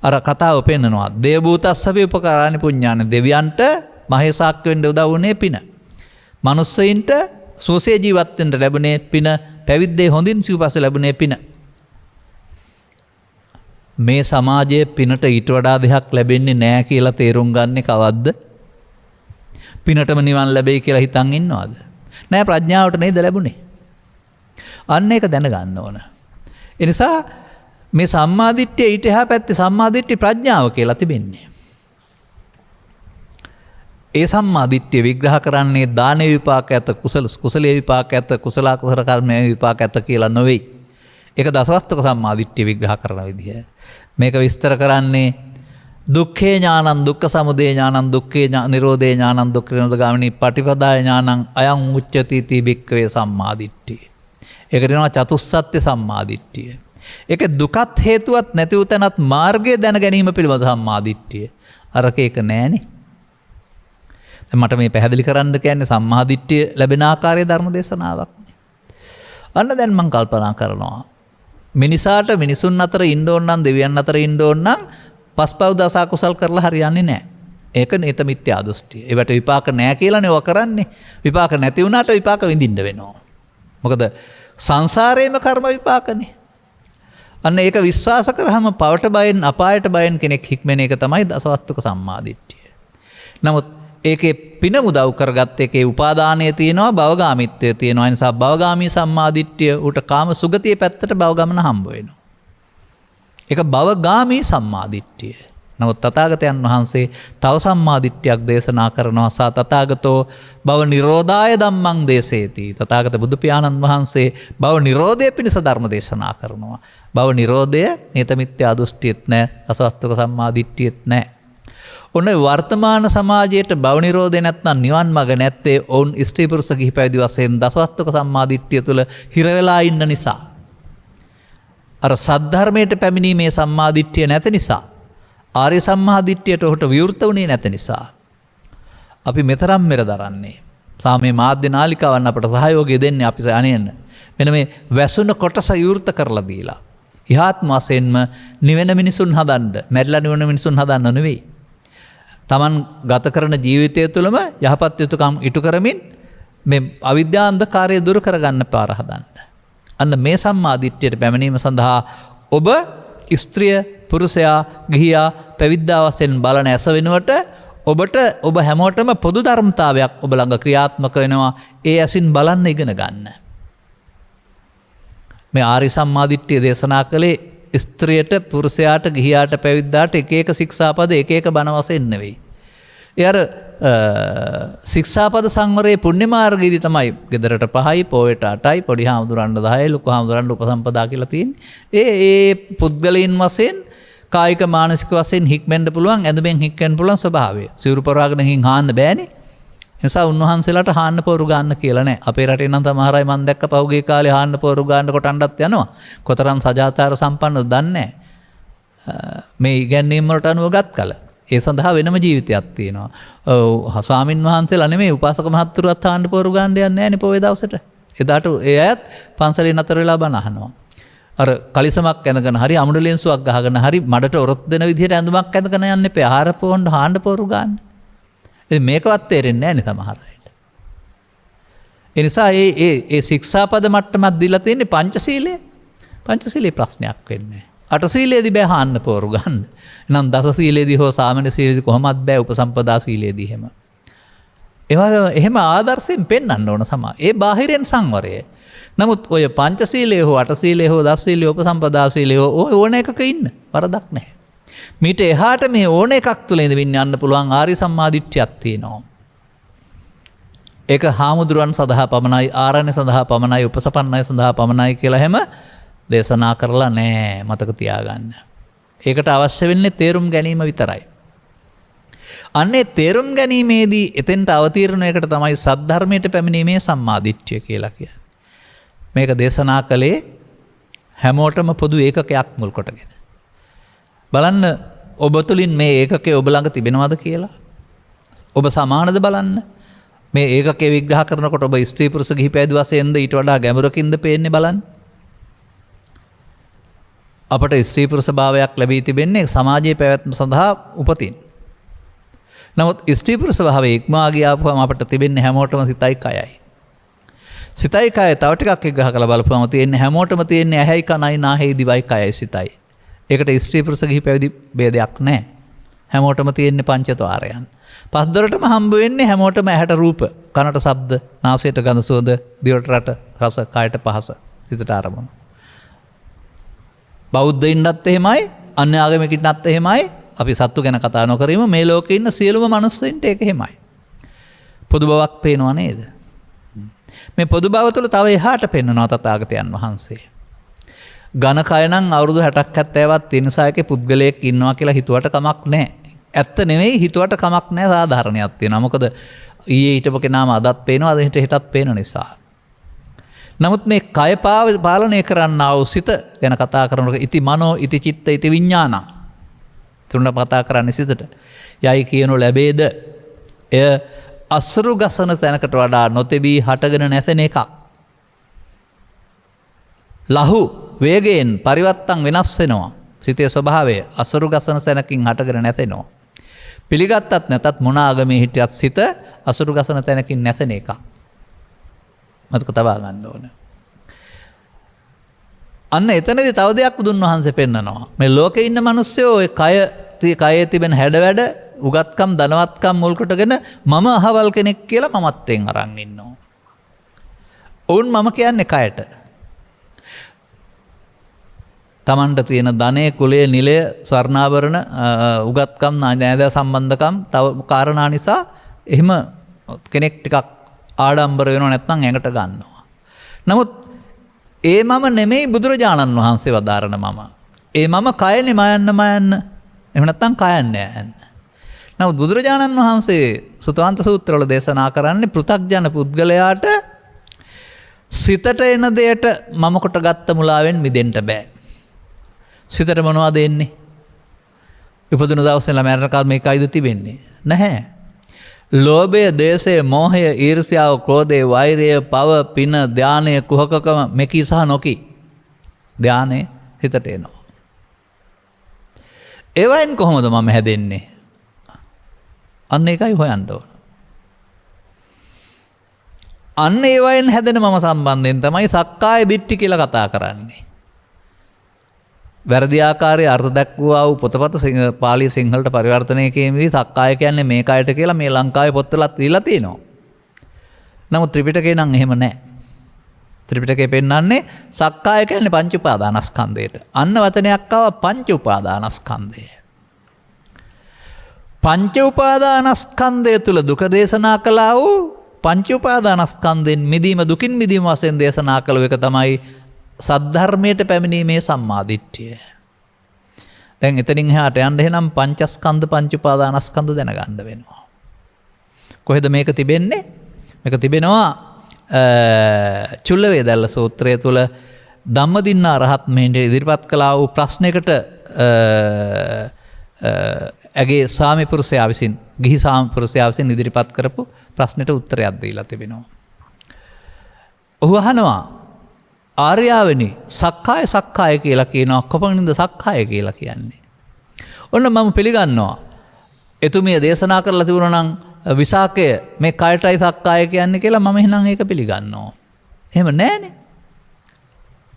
අර කතාව පෙන්නනවා. දේවභූතස්සබේ උපකාරානි පුඤ්ඤානි. දෙවියන්ට මහේසාක්‍ය වෙන්න උදව් වුණේ පින. මනුස්සයින්ට සෝසේ ජීවත් වෙන්න ලැබුණේ පින. පැවිද්දේ හොඳින් සිව්පස ලැබුණේ පින. මේ සමාජයේ පිනට ඊට වඩා දෙයක් ලැබෙන්නේ නැහැ කියලා තේරුම් ගන්නේ කවද්ද? පිනටම නිවන් ලැබෙයි කියලා හිතන් ඉන්නවද? නෑ, ප්‍රඥාවට නේද ලැබුණේ. අන්න ඒක දැනගන්න ඕන. ඒ නිසා මේ සම්මාදිට්ඨිය ඊට එහා පැත්තේ සම්මාදිට්ඨි ප්‍රඥාව කියලා තිබෙන්නේ. ඒ සම්මාදිට්ඨිය විග්‍රහ කරන්නේ දාන විපාක ඇත, කුසලයේ විපාක ඇත, කුසල කර්මයේ විපාක ඇත කියලා නොවේ. ඒක දසවස්තක සම්මාදිට්ඨිය විග්‍රහ කරන විදිහ. මේක විස්තර කරන්නේ දුක්ඛේ ඥානං දුක්ඛ සමුදය ඥානං දුක්ඛේ නිරෝධේ ඥානං දුක්ඛ නිරෝධගාමිනී පටිපදාය ඥානං අයං උච්චති තී භික්ඛවේ සම්මාදිට්ඨිය. ඒක දෙනවා චතුස්සත්‍ය සම්මාදිට්ඨිය. ඒක දුකත් හේතුවත් නැති උතනත් මාර්ගය දැන ගැනීම පිළිබඳ සම්මාදිට්ඨිය. අරක ඒක නෑනේ. දැන් මට මේ පැහැදිලි කරන්න කියන්නේ සම්මාදිට්ඨිය ලැබෙන ආකාරයේ ධර්ම දේශනාවක්. අන්න දැන් මම කල්පනා කරනවා මිනිසාට මිනිසුන් අතර ඉන්න ඕන නම් දෙවියන් අතර ඉන්න ඕන නම් පස්පව් දස අකුසල් කරලා හරියන්නේ නැහැ. ඒක නේත මිත්‍යා දෘෂ්ටිය. ඒවට විපාක නැහැ කියලානේ ඔය කරන්නේ. විපාක නැති වුණාට විපාක විඳින්න වෙනවා. මොකද සංසාරේම කර්ම විපාකනේ. අන්න ඒක විශ්වාස කරාම පවට බයෙන් අපායට බයෙන් කෙනෙක් හික්මෙන එක තමයි දසවස්තුක සම්මාදිට්ඨිය. නමුත් ඒකේ පින මුදව් කරගත්ත එකේ උපාදානය තියෙනවා, භවගාමීත්වය තියෙනවා. ඒ නිසා භවගාමී සම්මාදිට්ඨිය උට කාම සුගතිය පැත්තට භවගමන හම්බ වෙනවා. ඒක භවගාමී සම්මාදිට්ඨිය. නමුත් තථාගතයන් වහන්සේ තව සම්මාදිට්ඨියක් දේශනා කරනවා. සා තථාගතෝ භව නිරෝධාය ධම්මං දේශේති. තථාගත බුදු පියාණන් වහන්සේ භව නිරෝධය පිණිස ධර්ම දේශනා කරනවා. භව නිරෝධය නේත මිත්‍යා දෘෂ්ටියත් නැහැ, අසවස්තුක සම්මාදිට්ඨියත් නැහැ. ඔන්න වර්තමාන සමාජයට භව නිරෝධය නැත්නම් නිවන් මඟ නැත්තේ ඔවුන් ස්ත්‍රී පුරුෂ ගිහි පැවිදි වශයෙන් දසවස්තුක සම්මාදිට්ඨිය තුළ හිර වෙලා ඉන්න නිසා. අර සද්ධර්මයට පැමිණීමේ සම්මාදිට්ඨිය නැති නිසා, ආර්ය සම්මාදිට්ඨියට ඔහුට විවෘත වුණේ නැති නිසා අපි මෙතරම් මෙර දරන්නේ. සාමයේ මාධ්‍ය නාලිකාවන් අපට සහයෝගය දෙන්නේ අපි අනේන්න. මෙන්න මේ වැසුන කොටස විවෘත කරලා දීලා. ඉහාත්ම වශයෙන්ම නිවෙන මිනිසුන් හදන්න, මැරිලා නිවෙන මිනිසුන් හදන්න නෙවෙයි. Taman ගත කරන ජීවිතය තුළම යහපත් යුතුයකම් ඉටු කරමින් මේ අවිද්‍යා අන්ධකාරය දුරු කරගන්න පාර හදන්න. අන්න මේ සම්මාදිට්ඨියට පැමිණීම සඳහා ඔබ ස්ත්‍රිය, පුරුෂයා, ගිහියා, පැවිද්දා වශයෙන් බලන ඇස වෙනුවට ඔබට ඔබ හැමෝටම පොදු ධර්මතාවයක් ඔබ ළඟ ක්‍රියාත්මක වෙනවා. ඒ ඇසින් බලන්න ඉගෙන ගන්න. මේ ආර්ය සම්මාදිට්ඨිය දේශනා කළේ ස්ත්‍රියට, පුරුෂයාට, ගිහියාට, පැවිද්දාට එක එක ශික්ෂාපද එක එක බණ වශයෙන් නෙවෙයි. ඒ අර ශික්ෂාපද සංවරයේ පුණ්‍ය මාර්ගයේදී තමයි ගෙදරට 5යි, පොයට 8යි, පොඩි හාමුදුරන්ට 10යි, ලොකු හාමුදුරන්ට උපසම්පදා කියලා තියෙන්නේ. ඒ පුද්ගලයන් වශයෙන් කායික මානසික වශයෙන් හික්මෙන්න පුළුවන්, ඇඳුමෙන් හික්මෙන්න පුළුවන් ස්වභාවය. සිවුරු පරවාගෙන හින් හාන්න බෑනේ. නිසා උන්වහන්සේලාට හාන්න පොරු ගන්න කියලා නෑ. අපේ රටේ නම් සමහර අය මම දැක්ක පහුගිය කාලේ හාන්න පොරු ගන්න කොටන්නත් යනවා. කොතරම් සජාතාර සම්පන්නද දන්නේ නෑ. මේ ඉගැන්වීම් වලට අනුව ගත් කල. ඒ සඳහා වෙනම ජීවිතයක් තියෙනවා. ඔව් ස්වාමින් වහන්සේලා නෙමෙයි උපාසක මහත්තුරුවත් හාන්න පොරු ගන්න යන්නේ නෑනේ පොයේ දවසට. එදාට ඒ අයත් පන්සලේ නතර වෙලා බණ අහනවා. අර කලිසමක් ඇඳගෙන හරි අමුඩලෙන්සුවක් ගහගෙන හරි මඩට ඔරොත් දෙන විදිහට ඇඳුමක් ඇඳගෙන යන්න එපා. ආහාර පොවන්න හාන්න පොරු ගන්න. මේකවත් තේරෙන්නේ නැහැ නේ සමහර අයට. ඒ නිසා ඒ ශික්ෂාපද මට්ටමක් දීලා තියෙන්නේ පංචශීලයේ. පංචශීලයේ ප්‍රශ්නයක් වෙන්නේ. අටශීලයේදී බෑ හාන්න පෝරු ගන්න. එහෙනම් දසශීලයේදී හෝ සාමාන්‍ය සීලයේදී කොහොමත් බෑ උපසම්පදා සීලයේදී එහෙම. ඒවා එහෙම ආදර්ශයෙන් පෙන්වන්න ඕන සමා. ඒ බාහිරෙන් සංවරය. නමුත් ඔය පංචශීලයේ හෝ අටශීලයේ හෝ දසශීලයේ උපසම්පදා සීලයේ හෝ ඕන එකක ඉන්න වරදක් නැහැ. මීට එහාට මේ ඕන එකක් තුළ ඉඳමින් යන්න පුළුවන් ආර්ය සම්මාදිට්ඨියක් තියෙනවා. ඒක හාමුදුරුවන් සඳහා පමණයි, ආරණ්‍ය සඳහා පමණයි, උපසපන්නය සඳහා පමණයි කියලා හැම දේශනා කරලා නෑ, මතක තියාගන්න. ඒකට අවශ්‍ය වෙන්නේ තේරුම් ගැනීම විතරයි. අන්නේ තේරුම් ගැනීමේදී එතෙන්ට අවතීර්ණයකට තමයි සද්ධර්මයට පැමිණීමේ සම්මාදිට්ඨිය කියලා කියන්නේ. මේක දේශනා කළේ හැමෝටම පොදු ඒකකයක් මුල් කොටගෙන. බලන්න ඔබ තුලින් මේ ඒකකය ඔබ ළඟ තිබෙනවද කියලා. ඔබ සමානද බලන්න. මේ ඒකකය විග්‍රහ කරනකොට ඔබ ස්ත්‍රී පුරුෂ ගිහි පැවිදි වශයෙන්ද ඊට වඩා ගැඹුරකින්ද පේන්නේ බලන්න. අපට ස්ත්‍රී පුරුෂ භාවයක් ලැබී තිබෙන්නේ සමාජයේ පැවැත්ම සඳහා උපතින්. නමුත් ස්ත්‍රී පුරුෂ භාවයේ ඉක්මවා ගියාපුවම අපට තිබෙන්නේ හැමෝටම සිතයි කයයි. සිතයි කය තව ටිකක් විග්‍රහ කරලා බලපුවම තියෙන්නේ හැමෝටම තියෙන්නේ ඇහැයි කනයි නාහයි දිවයි කයයි සිතයි. ඒකට ස්ත්‍රී පුරුෂ ගිහි පැවිදි ભેදයක් නැහැ. හැමෝටම තියෙන්නේ පංචතවාරයන්. පස්දොරටම හම්බ වෙන්නේ හැමෝටම ඇහැට රූප, කනට ශබ්ද, නාසයට ගඳ සුවඳ, දිවට රට රස, කයට පහස, සිතට අරමුණු. බෞද්ධයින්ටත් එහෙමයි, අන්‍ය ආගමිකින්ටත් එහෙමයි. අපි සත්තු ගැන කතා නොකරමු. මේ ලෝකේ ඉන්න සියලුම මනුස්සයින්ට ඒක එහෙමයි. පොදු බවක් පේනව නේද? මේ පොදු බව තුළ තව එහාට පෙන්වනවා තථාගතයන් වහන්සේ. ඝන කය නම් අවුරුදු 60ක් 70ක් තියෙන සායකේ පුද්ගලයෙක් ඉන්නවා කියලා හිතුවට කමක් නැහැ. ඇත්ත නෙවෙයි, හිතුවට කමක් නැහැ, සාධාරණයක් තියෙනවා. මොකද ඊයේ හිටපු කෙනාම අදත් පේනවා, අද හෙටත් පේන නිසා. නමුත් මේ කය පාලනය කරන්නා වූ සිත ගැන කතා කරනකොට ඉති මනෝ, ඉති චිත්ත, ඉති විඥාන තුන කතා කරන්නේ සිතට. යයි කියනු ලැබේද? එය අසුරු ගසන තැනකට වඩා නොතෙබී හටගෙන නැසෙන එකක්. ලහු වේගයෙන් පරිවර්තන් වෙනස් වෙනවා. සිතේ ස්වභාවය අසුරු ගසන තැනකින් හටගෙන නැසෙනවා. පිළිගත්තත් නැතත් මොන ආගමේ හිටියත් සිත අසුරු ගසන තැනකින් නැසෙන එකක්. මතක තබා ගන්න ඕන. අන්න එතනදී තව දෙයක් බුදුන් වහන්සේ පෙන්නනවා. මේ ලෝකේ ඉන්න මිනිස්සු ඔය කයේ තිබෙන හැඩවැඩ, උගත්කම්, ධනවත්කම් මුල් කොටගෙන මම අහවල් කෙනෙක් කියලා මමත්වෙන් අරන් ඉන්නවා. ඔවුන් මම කියන්නේ කයට. තමන්ට තියෙන ධනය, කුලය, නිලය, ස්වර්ණාභරණ, උගත්කම්, නෑදෑ සම්බන්ධකම්, තව කාරණා නිසා එහෙම කෙනෙක් ටිකක් ආඩම්බර වෙනවා, නැත්නම් ඇඟට ගන්නවා. නමුත් ඒ මම නෙමෙයි බුදුරජාණන් වහන්සේ වදාරන මම. ඒ මම කයනේ මයන්න. එහෙම නැත්නම් කයන්නේ යන්න. නමුත් බුදුරජාණන් වහන්සේ සුතවන්ත සූත්‍රවල දේශනා කරන්නේ පෘථග්ජන පුද්ගලයාට සිතට එන දෙයට මම කොට ගත්ත මුලාවෙන් මිදෙන්න බෑ. සිතට මොනවද එන්නේ? උපදින දවසේ ළම මරණකාල මේකයිද තිබෙන්නේ? නැහැ. ලෝභය, දේශය, මෝහය, ඊර්ෂ්‍යාව, ක්‍රෝධය, වෛරය, පව, පින, ධානය, කුහකකම, මෙකී සහ නොකී. ධානය හිතට එනවා. ඒවයින් කොහොමද මම හැදෙන්නේ? අන්න ඒකයි හොයන්න ඕන. අන්න ඒවයින් හැදෙන මම සම්බන්ධයෙන් තමයි සක්කාය දිට්ඨි කියලා කතා කරන්නේ. වැරදි ආකාරයේ අර්ථ දක්වුවා වූ පොතපත පාලි සිංහලට පරිවර්තනය කිරීමේදී සක්කාය කියන්නේ මේ කයට කියලා මේ ලංකාවේ පොත්වලත් දීලා තියෙනවා. නමුත් ත්‍රිපිටකේ නම් එහෙම නැහැ. ත්‍රිපිටකේ පෙන්වන්නේ සක්කාය කියන්නේ පංච උපාදානස්කන්ධයට. අන්න වචනයක් ආවා පංච උපාදානස්කන්ධය. පංච උපාදානස්කන්ධය තුල දුක දේශනා කළා වූ පංච උපාදානස්කන්ධෙන් මිදීම, දුකින් මිදීම වශයෙන් දේශනා කළ එක තමයි සද්ධර්මයට පැමිණීමේ සම්මාදිට්ඨිය. දැන් එතනින් එහාට යන්න එහෙනම් පංචස්කන්ධ, පංච උපාදානස්කන්ධ දැනගන්න වෙනවා. කොහෙද මේක තිබෙන්නේ? මේක තිබෙනවා චුල්ලවේදල්ල සූත්‍රය තුල ධම්මදින්න අරහත් මෙහෙණිය ඉදිරිපත් කළා වූ ප්‍රශ්නයකට ඇගේ ස්වාමි පුරුෂයා විසින්, ගිහි ස්වාමි පුරුෂයා විසින් ඉදිරිපත් කරපු ප්‍රශ්නෙට උත්තරයක් දීලා තිබෙනවා. ඔහු අහනවා, ආර්යාවනි, සක්කාය කියලා කියනවා, කොපමණද සක්කාය කියලා කියන්නේ? ඔන්න මම පිළිගන්නවා. එතුමිය දේශනා කරලා තිබුණා නම් විසාකය මේ කයටයි සක්කාය කියන්නේ කියලා මම එහෙනම් ඒක පිළිගන්නවා. එහෙම නෑනේ.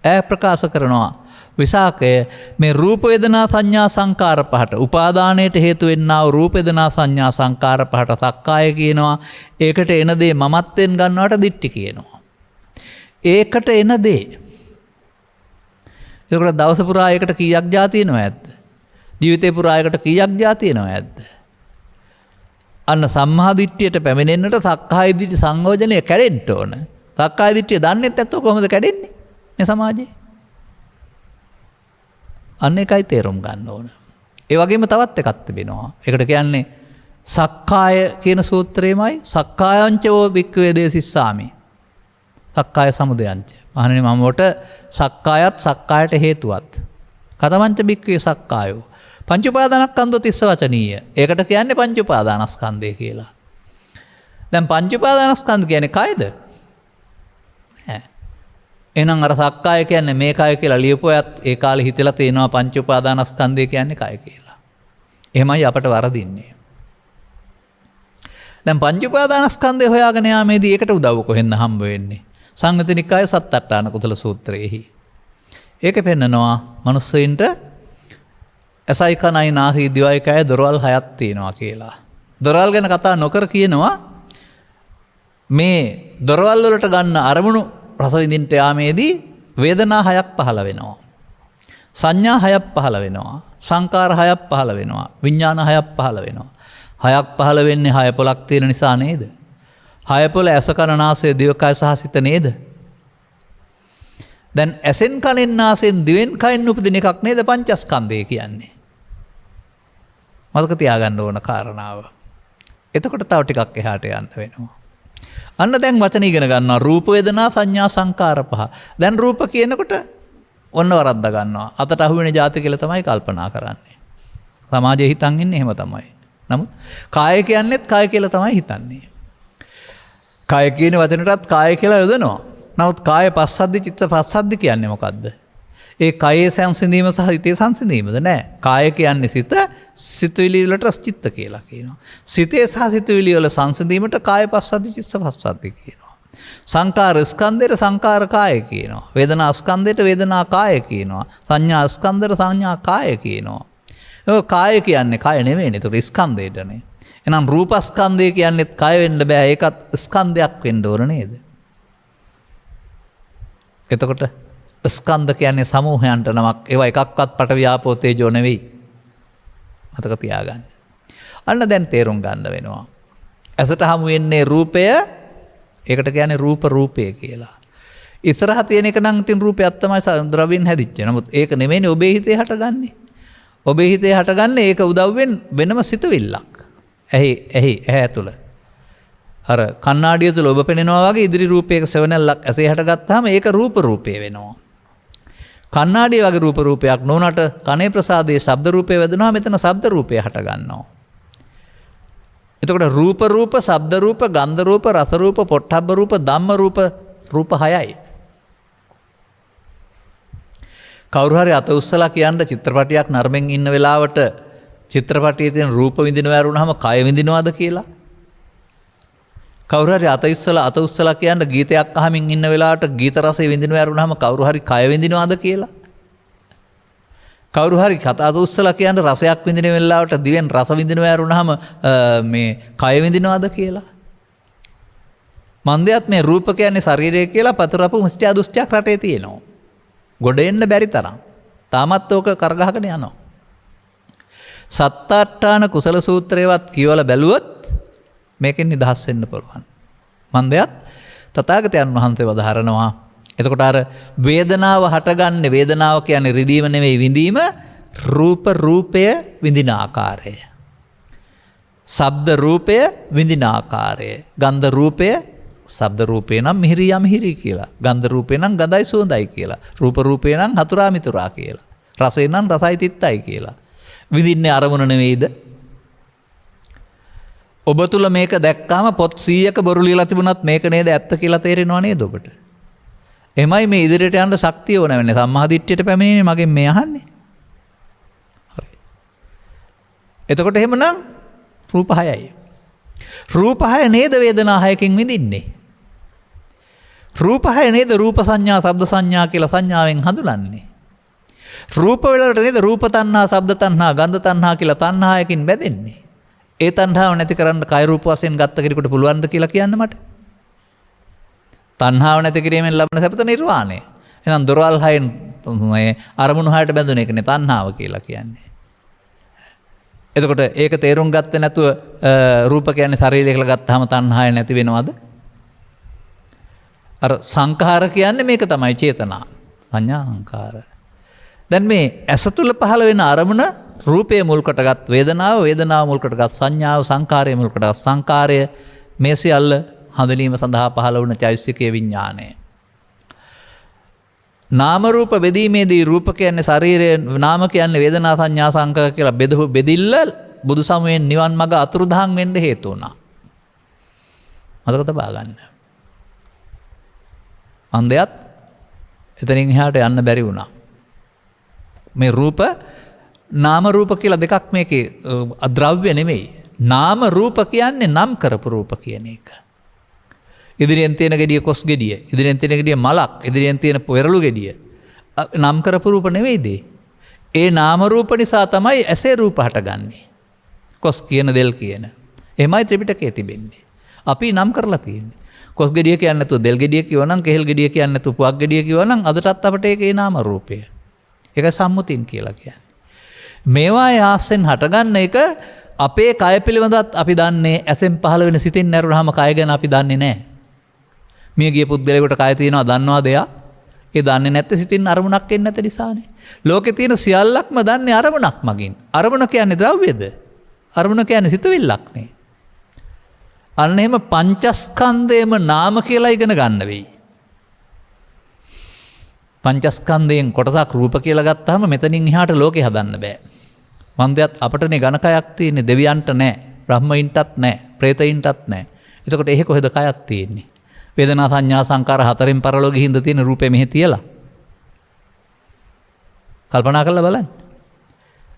ඈ ප්‍රකාශ කරනවා විසාකය මේ රූප වේදනා සංඥා සංකාර පහට උපාදානයට හේතු වෙන්නා වූ රූප වේදනා සංඥා සංකාර පහට සක්කාය කියනවා. ඒකට එන දේ මමත්වෙන් ගන්නවට දිට්ඨි කියනවා. ඒකට එන දේ. ඒකට දවස පුරා ඒකට කීයක් જાතියනව ඇද්ද? ජීවිතේ පුරා ඒකට කීයක් જાතියනව ඇද්ද? අන්න සම්මා දිට්ඨියට පැමිණෙන්නට සක්කාය දිට්ඨි සංයෝජනය කැඩෙන්න ඕන. සක්කාය දිට්ඨිය දන්නේ නැත්නම් කොහොමද කැඩෙන්නේ මේ සමාජයේ? අන්න එකයි තේරුම් ගන්න ඕන. ඒ වගේම තවත් එකක් තිබෙනවා. ඒකට කියන්නේ සක්කාය කියන සූත්‍රයමයි සක්කායංචෝ වික්ඛවේ දේසිස්සාමි. සක්කාය සමුදයංච. මහණෙනි මම වට සක්කායත් සක්කායට හේතුවත්. කතමංච වික්ඛවේ සක්කායෝ. පංච උපාදානස්කන්ධෝ තිස්ස වචනීය. ඒකට කියන්නේ පංච උපාදානස්කන්ධය කියලා. දැන් පංච උපාදානස්කන්ධ කියන්නේ කයද? එහෙනම් අර සක්කාය කියන්නේ මේ කය කියලා ලියපුවත් ඒ කාලේ හිතලා තියෙනවා පංච උපාදානස්කන්ධය කියන්නේ කය කියලා. එහෙමයි අපට වරදින්නේ. දැන් පංච උපාදානස්කන්ධය හොයාගෙන යාමේදී ඒකට උදව්ව කොහෙන්ද හම්බ වෙන්නේ? සංයුත නිකායේ සත්තට්ඨාන කුසල සූත්‍රයේහි. ඒක පෙන්නනවා මනුස්සයින්ට ඇසයි කනයි නාසයි දිවයි කය දොරවල් හයක් තියෙනවා කියලා. දොරවල් ගැන කතා නොකර කියනවා මේ දොරවල් වලට ගන්න අරමුණු රස විඳින්න යාමේදී වේදනා හයක් පහළ වෙනවා. සංඥා හයක් පහළ වෙනවා. සංකාර හයක් පහළ වෙනවා. විඥාන හයක් පහළ වෙනවා. හයක් පහළ වෙන්නේ හය පොලක් තියෙන නිසා නේද? හය පොල ඇස කන නාසය දිවකය සහ සිත නේද? දැන් ඇසෙන් කනෙන් නාසයෙන් දිවෙන් කයෙන් උපදින එකක් නේද පංචස්කන්ධය කියන්නේ. මතක තියාගන්න ඕන කාරණාව. එතකොට තව ටිකක් එහාට යන්න වෙනවා. අන්න දැන් වචන ඉගෙන ගන්නවා රූප වේදනා සංඥා සංකාර පහ. දැන් රූප කියනකොට ඔන්න වරද්දා ගන්නවා. අතට අහු වෙන જાති කියලා තමයි කල්පනා කරන්නේ. සමාජයේ හිතන් ඉන්නේ එහෙම තමයි. නමුත් කාය කියන්නේත් කාය කියලා තමයි හිතන්නේ. කාය කියන වචනටත් කාය කියලා යොදනවා. නමුත් කාය පස්සද්ධි චිත්ත පස්සද්ධි කියන්නේ මොකද්ද? ඒ කයේ සංසිඳීම සහ හිතේ සංසිඳීමද නෑ. කාය කියන්නේ සිත, සිතුවිලි වලට චිත්ත කියලා කියනවා. සිතේ සහ සිතුවිලි වල සංසිඳීමට කාය පස්සද්ධි චිත්ත පස්සද්ධි කියනවා. සංකාර ස්කන්ධයට සංකාර කාය කියනවා. වේදනා ස්කන්ධයට වේදනා කාය කියනවා. සංඥා ස්කන්ධයට සංඥා කාය කියනවා. ඒක කාය කියන්නේ කාය නෙමෙයිනේ. ඒක ස්කන්ධයටනේ. එහෙනම් රූපස්කන්ධය කියන්නේත් කාය වෙන්න බෑ. ඒකත් ස්කන්ධයක් වෙන්න ඕන නේද? එතකොට ස්කන්ධ කියන්නේ සමූහයන්ට නමක්. ඒවා එකක්වත් පඨවි ආපෝ තේජෝ නෙවෙයි. මතක තියාගන්න. අන්න දැන් තේරුම් ගන්න වෙනවා. ඇසට හමු වෙන්නේ රූපය. ඒකට කියන්නේ රූපය කියලා. ඉස්සරහ තියෙන එක නම් ඉතින් රූපයක් තමයි ද්‍රව්‍යෙන් හැදිච්ච. නමුත් ඒක නෙමෙයිනේ ඔබේ හිතේ හටගන්නේ. ඔබේ හිතේ හටගන්නේ ඒක උදව්වෙන් වෙනම සිතුවිල්ලක්. ඇහැ තුළ. අර කණ්ණාඩිය තුළ ඔබ පෙනෙනවා වගේ ඉදිරි රූපයක සෙවණැල්ලක් ඇසේ හටගත්තාම ඒක රූපය වෙනවා. කණ්ණාඩිය වගේ රූපයක් නොවනට කනේ ප්‍රසාදයේ ශබ්ද රූපය වැදුනහම මෙතන ශබ්ද රූපය හට ගන්නවා. එතකොට රූප, ශබ්ද රූප, ගන්ධ රූප, රස රූප, පොට්ටබ්බ රූප, ධම්ම රූප 6යි. කවුරු හරි අත උස්සලා කියන්න චිත්‍රපටයක් නරඹෙන් ඉන්න වෙලාවට චිත්‍රපටයේ තියෙන රූප විඳිනවා වරුණාම කය විඳිනවද කියලා? කවුරු හරි අත උස්සලා කියන්න ගීතයක් අහමින් ඉන්න වෙලාවට ගීත රසය විඳිනවා වරුණාම කවුරු හරි කය විඳිනවද කියලා? කවුරු හරි අත උස්සලා කියන්න රසයක් විඳින වෙලාවට දිවෙන් රස විඳිනවා වරුණාම මේ කය විඳිනවද කියලා? මන්දයත් මේ රූප කියන්නේ ශරීරය කියලා පතරපු මිත්‍යා දෘෂ්ටියක් රටේ තියෙනවා. ගොඩ එන්න බැරි තරම්. තාමත් ඕක කරගහගෙන යනවා. සත්තට්ඨාන කුසල සූත්‍රයවත් කියවලා බැලුවොත් මේකෙන් නිදහස් වෙන්න පුළුවන්. මන්දයත් තථාගතයන් වහන්සේ වදාහරනවා. එතකොට අර වේදනාව හටගන්නේ වේදනාව කියන්නේ රිදීම නෙවෙයි විඳීම රූපය විඳින ආකාරය. ශබ්ද රූපය විඳින ආකාරය. ගන්ධ රූපය ශබ්ද රූපේ නම් මිහිරි කියලා. ගන්ධ රූපේ නම් ගඳයි සුවඳයි කියලා. රූපේ නම් හතුරා මිතුරා කියලා. රසේ නම් රසයි තිත්තයි කියලා. විඳින්නේ අරමුණ නෙවෙයිද? ඔබ තුල මේක දැක්කාම පොත් 100ක බොරු ලියලා තිබුණත් මේක නේද ඇත්ත කියලා තේරෙනව නේද ඔබට? එමයි මේ ඉදිරියට යන්න ශක්තිය ඕන වෙන්නේ. සම්මා දිට්ඨියට පැමිණෙන්නේ මගෙන් මේ අහන්නේ. හරි. එතකොට එහෙමනම් රූප 6යි. රූපහය නේද වේදනාහයකින් විඳින්නේ. රූපහය නේද රූප සංඥා ශබ්ද සංඥා කියලා සංඥාවෙන් හඳුනන්නේ. රූප වලට නේද රූප තණ්හා ශබ්ද තණ්හා ගන්ධ තණ්හා කියලා තණ්හායකින් බැඳෙන්නේ. ඒ තණ්හාව නැති කරන්න කය රූප වශයෙන් ගත්ත කෙනෙකුට පුළුවන්ද කියලා කියන්න මට? තණ්හාව නැති කිරීමෙන් ලබන සැපත නිර්වාණය. එහෙනම් දොරවල් හයෙන් අරමුණු හයට බැඳුන එකනේ තණ්හාව කියලා කියන්නේ. එතකොට ඒක තේරුම් ගත්තේ නැතුව රූප කියන්නේ ශරීරය කියලා ගත්තාම තණ්හාය නැති වෙනවද? අර සංඛාර කියන්නේ මේක තමයි චේතනා. සංඥා සංඛාර. දැන් මේ ඇස තුල පහළ වෙන අරමුණ රූපය මුල් කොටගත් වේදනාව, වේදනාව මුල් කොටගත් සංඥාව, සංඛාරය මුල් කොටගත් සංඛාරය, මේ සියල්ල හඳුනීම සඳහා පහළ වුණ චෛතසිකයේ විඥානය. නාම රූප බෙදීමේදී රූප කියන්නේ ශරීරය, නාම කියන්නේ වේදනා සංඥා සංඛාර කියලා බෙදිල්ල බුදු සමයෙන් නිවන් මඟ අතුරුදහන් වෙන්න හේතු වුණා. මතක තබා ගන්න. අන්දයත් එතනින් එහාට යන්න බැරි වුණා. මේ රූප නාම රූප කියලා දෙකක් මේකේ අද්‍රව්‍ය නෙමෙයි. නාම රූප කියන්නේ නම් කරපු රූප කියන එක. ඉදිරියෙන් තියෙන ගෙඩිය කොස් ගෙඩිය, ඉදිරියෙන් තියෙන ගෙඩිය මලක්, ඉදිරියෙන් තියෙන පෙරළු ගෙඩිය නම් කරපු රූප නෙවෙයිද? ඒ නාම රූප නිසා තමයි ඇසේ රූප හටගන්නේ. කොස් කියන දෙල් කියන. එහෙමයි ත්‍රිපිටකයේ තිබෙන්නේ. අපි නම් කරලා තියෙන්නේ. කොස් ගෙඩිය කියන්නේ නැතුව දෙල් ගෙඩිය කියවනම්, කෙහෙල් ගෙඩිය කියන්නේ නැතුව පුවක් ගෙඩිය කියවනම් අදටත් අපිට ඒකේ නාම රූපය. ඒක සම්මුතින් කියලා කියන්නේ. මේවා ආසෙන් හටගන්න එක අපේ කය පිළිබඳවත් අපි දන්නේ ඇසෙන් පහළ වෙන සිතින් නැරුණාම කය ගැන අපි දන්නේ නැහැ. මිය ගිය පුද්ගලයෙකුට කය තියෙනවා දන්නවද එයා? ඒ දන්නේ නැත්te සිතින් අරමුණක් එන්නේ නැති නිසානේ. ලෝකේ තියෙන සියල්ලක්ම දන්නේ අරමුණක් මගින්. අරමුණ කියන්නේ ද්‍රව්‍යද? අරමුණ කියන්නේ සිතුවිල්ලක් නේ. අන්න එහෙම පංචස්කන්ධයම නාම කියලා ඉගෙන ගන්න වෙයි. පංචස්කන්ධයෙන් කොටසක් රූප කියලා ගත්තාම මෙතනින් එහාට ලෝකේ හදන්න බෑ. මන්දයත් අපටනේ ඝනකයක් තියෙන්නේ, දෙවියන්ට නැහැ, බ්‍රහ්මයින්ටත් නැහැ, ප්‍රේතයින්ටත් නැහැ. එතකොට එහෙ කොහෙද කයක් තියෙන්නේ? වේදනා සංඥා සංකාර හතරෙන් පරලෝකෙ හිඳ තියෙන රූපේ මෙහෙ තියලා. කල්පනා කරලා බලන්න.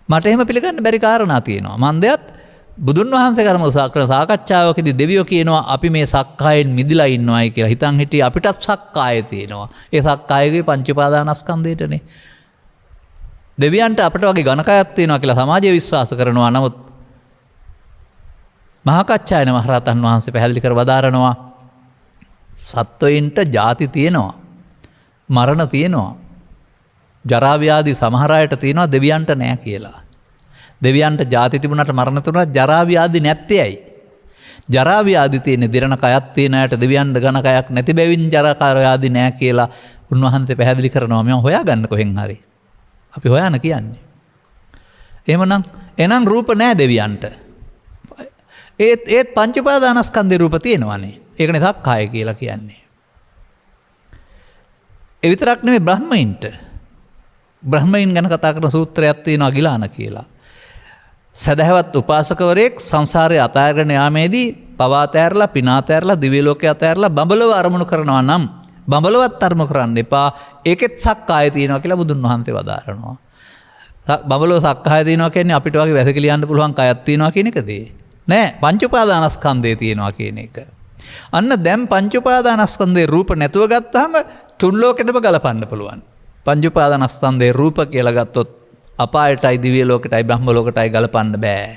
මට එහෙම පිළිගන්න බැරි කාරණා තියෙනවා. මන්දයත් බුදුන් වහන්සේ කරන සාකච්ඡාවකදී දෙවියෝ කියනවා අපි මේ සක්කායෙන් මිදිලා ඉන්නවයි කියලා. හිතන් හිටියේ අපිටත් සක්කාය තියෙනවා. ඒ සක්කායගේ පංච උපාදානස්කන්ධයටනේ. දෙවියන්ට අපිට වගේ ඝනකයක් තියෙනවා කියලා සමාජය විශ්වාස කරනවා. නමුත් මහා කච්චායන මහරහතන් වහන්සේ පැහැදිලි කර වදාරනවා සත්වයින්ට ජාති තියෙනවා. මරණ තියෙනවා. ජරා ව්‍යාධි සමහර අයට තියෙනවා, දෙවියන්ට නැහැ කියලා. දෙවියන්ට ජාති තිබුණාට මරණ තිබුණාට ජරා ව්‍යාධි නැත්තේ ඇයි? ජරා ව්‍යාධි තියෙන දිරණ කයක් තියෙන අයට දෙවියන්ට ඝන කයක් නැති බැවින් ජරා ව්‍යාධි නැහැ කියලා උන්වහන්සේ පැහැදිලි කරනවා. මම හොයාගන්න කොහෙන් හරි. අපි හොයන්න කියන්නේ. එහෙනම් රූප නැහැ දෙවියන්ට. ඒත් පංච උපාදානස්කන්ධේ රූප තියෙනවානේ. ඒකනේ සක්කාය කියලා කියන්නේ. ඒ විතරක් නෙමෙයි බ්‍රහ්මයින්ට. බ්‍රහ්මයින් ගැන කතා කරන සූත්‍රයක් තියෙනවා ගිලාන කියලා. සදහවත් උපාසකවරයෙක් සංසාරයේ අතහැරගෙන යාමේදී පවා අතහැරලා, පිනා අතහැරලා, දිව්‍ය ලෝකේ අතහැරලා බඹලව අරමුණු කරනවා නම් බඹලවත් අරමුණු කරන්න එපා. ඒකෙත් සක්කාය තියෙනවා කියලා බුදුන් වහන්සේ වදාරනවා. බඹලව සක්කාය තියෙනවා කියන්නේ අපිට වගේ වැසකිලි යන්න පුළුවන් කයක් තියෙනවා කියන එකද? නෑ, පංච උපාදානස්කන්ධය තියෙනවා කියන එක. අන්න දැන් පංච උපාදානස්කන්ධේ රූප නැතුව ගත්තාම තුන් ලෝකෙටම ගලපන්න පුළුවන්. පංච උපාදානස්කන්ධේ රූප කියලා ගත්තොත් අපායටයි, දිව්‍ය ලෝකෙටයි, බ්‍රහ්ම ලෝකෙටයි ගලපන්න බෑ.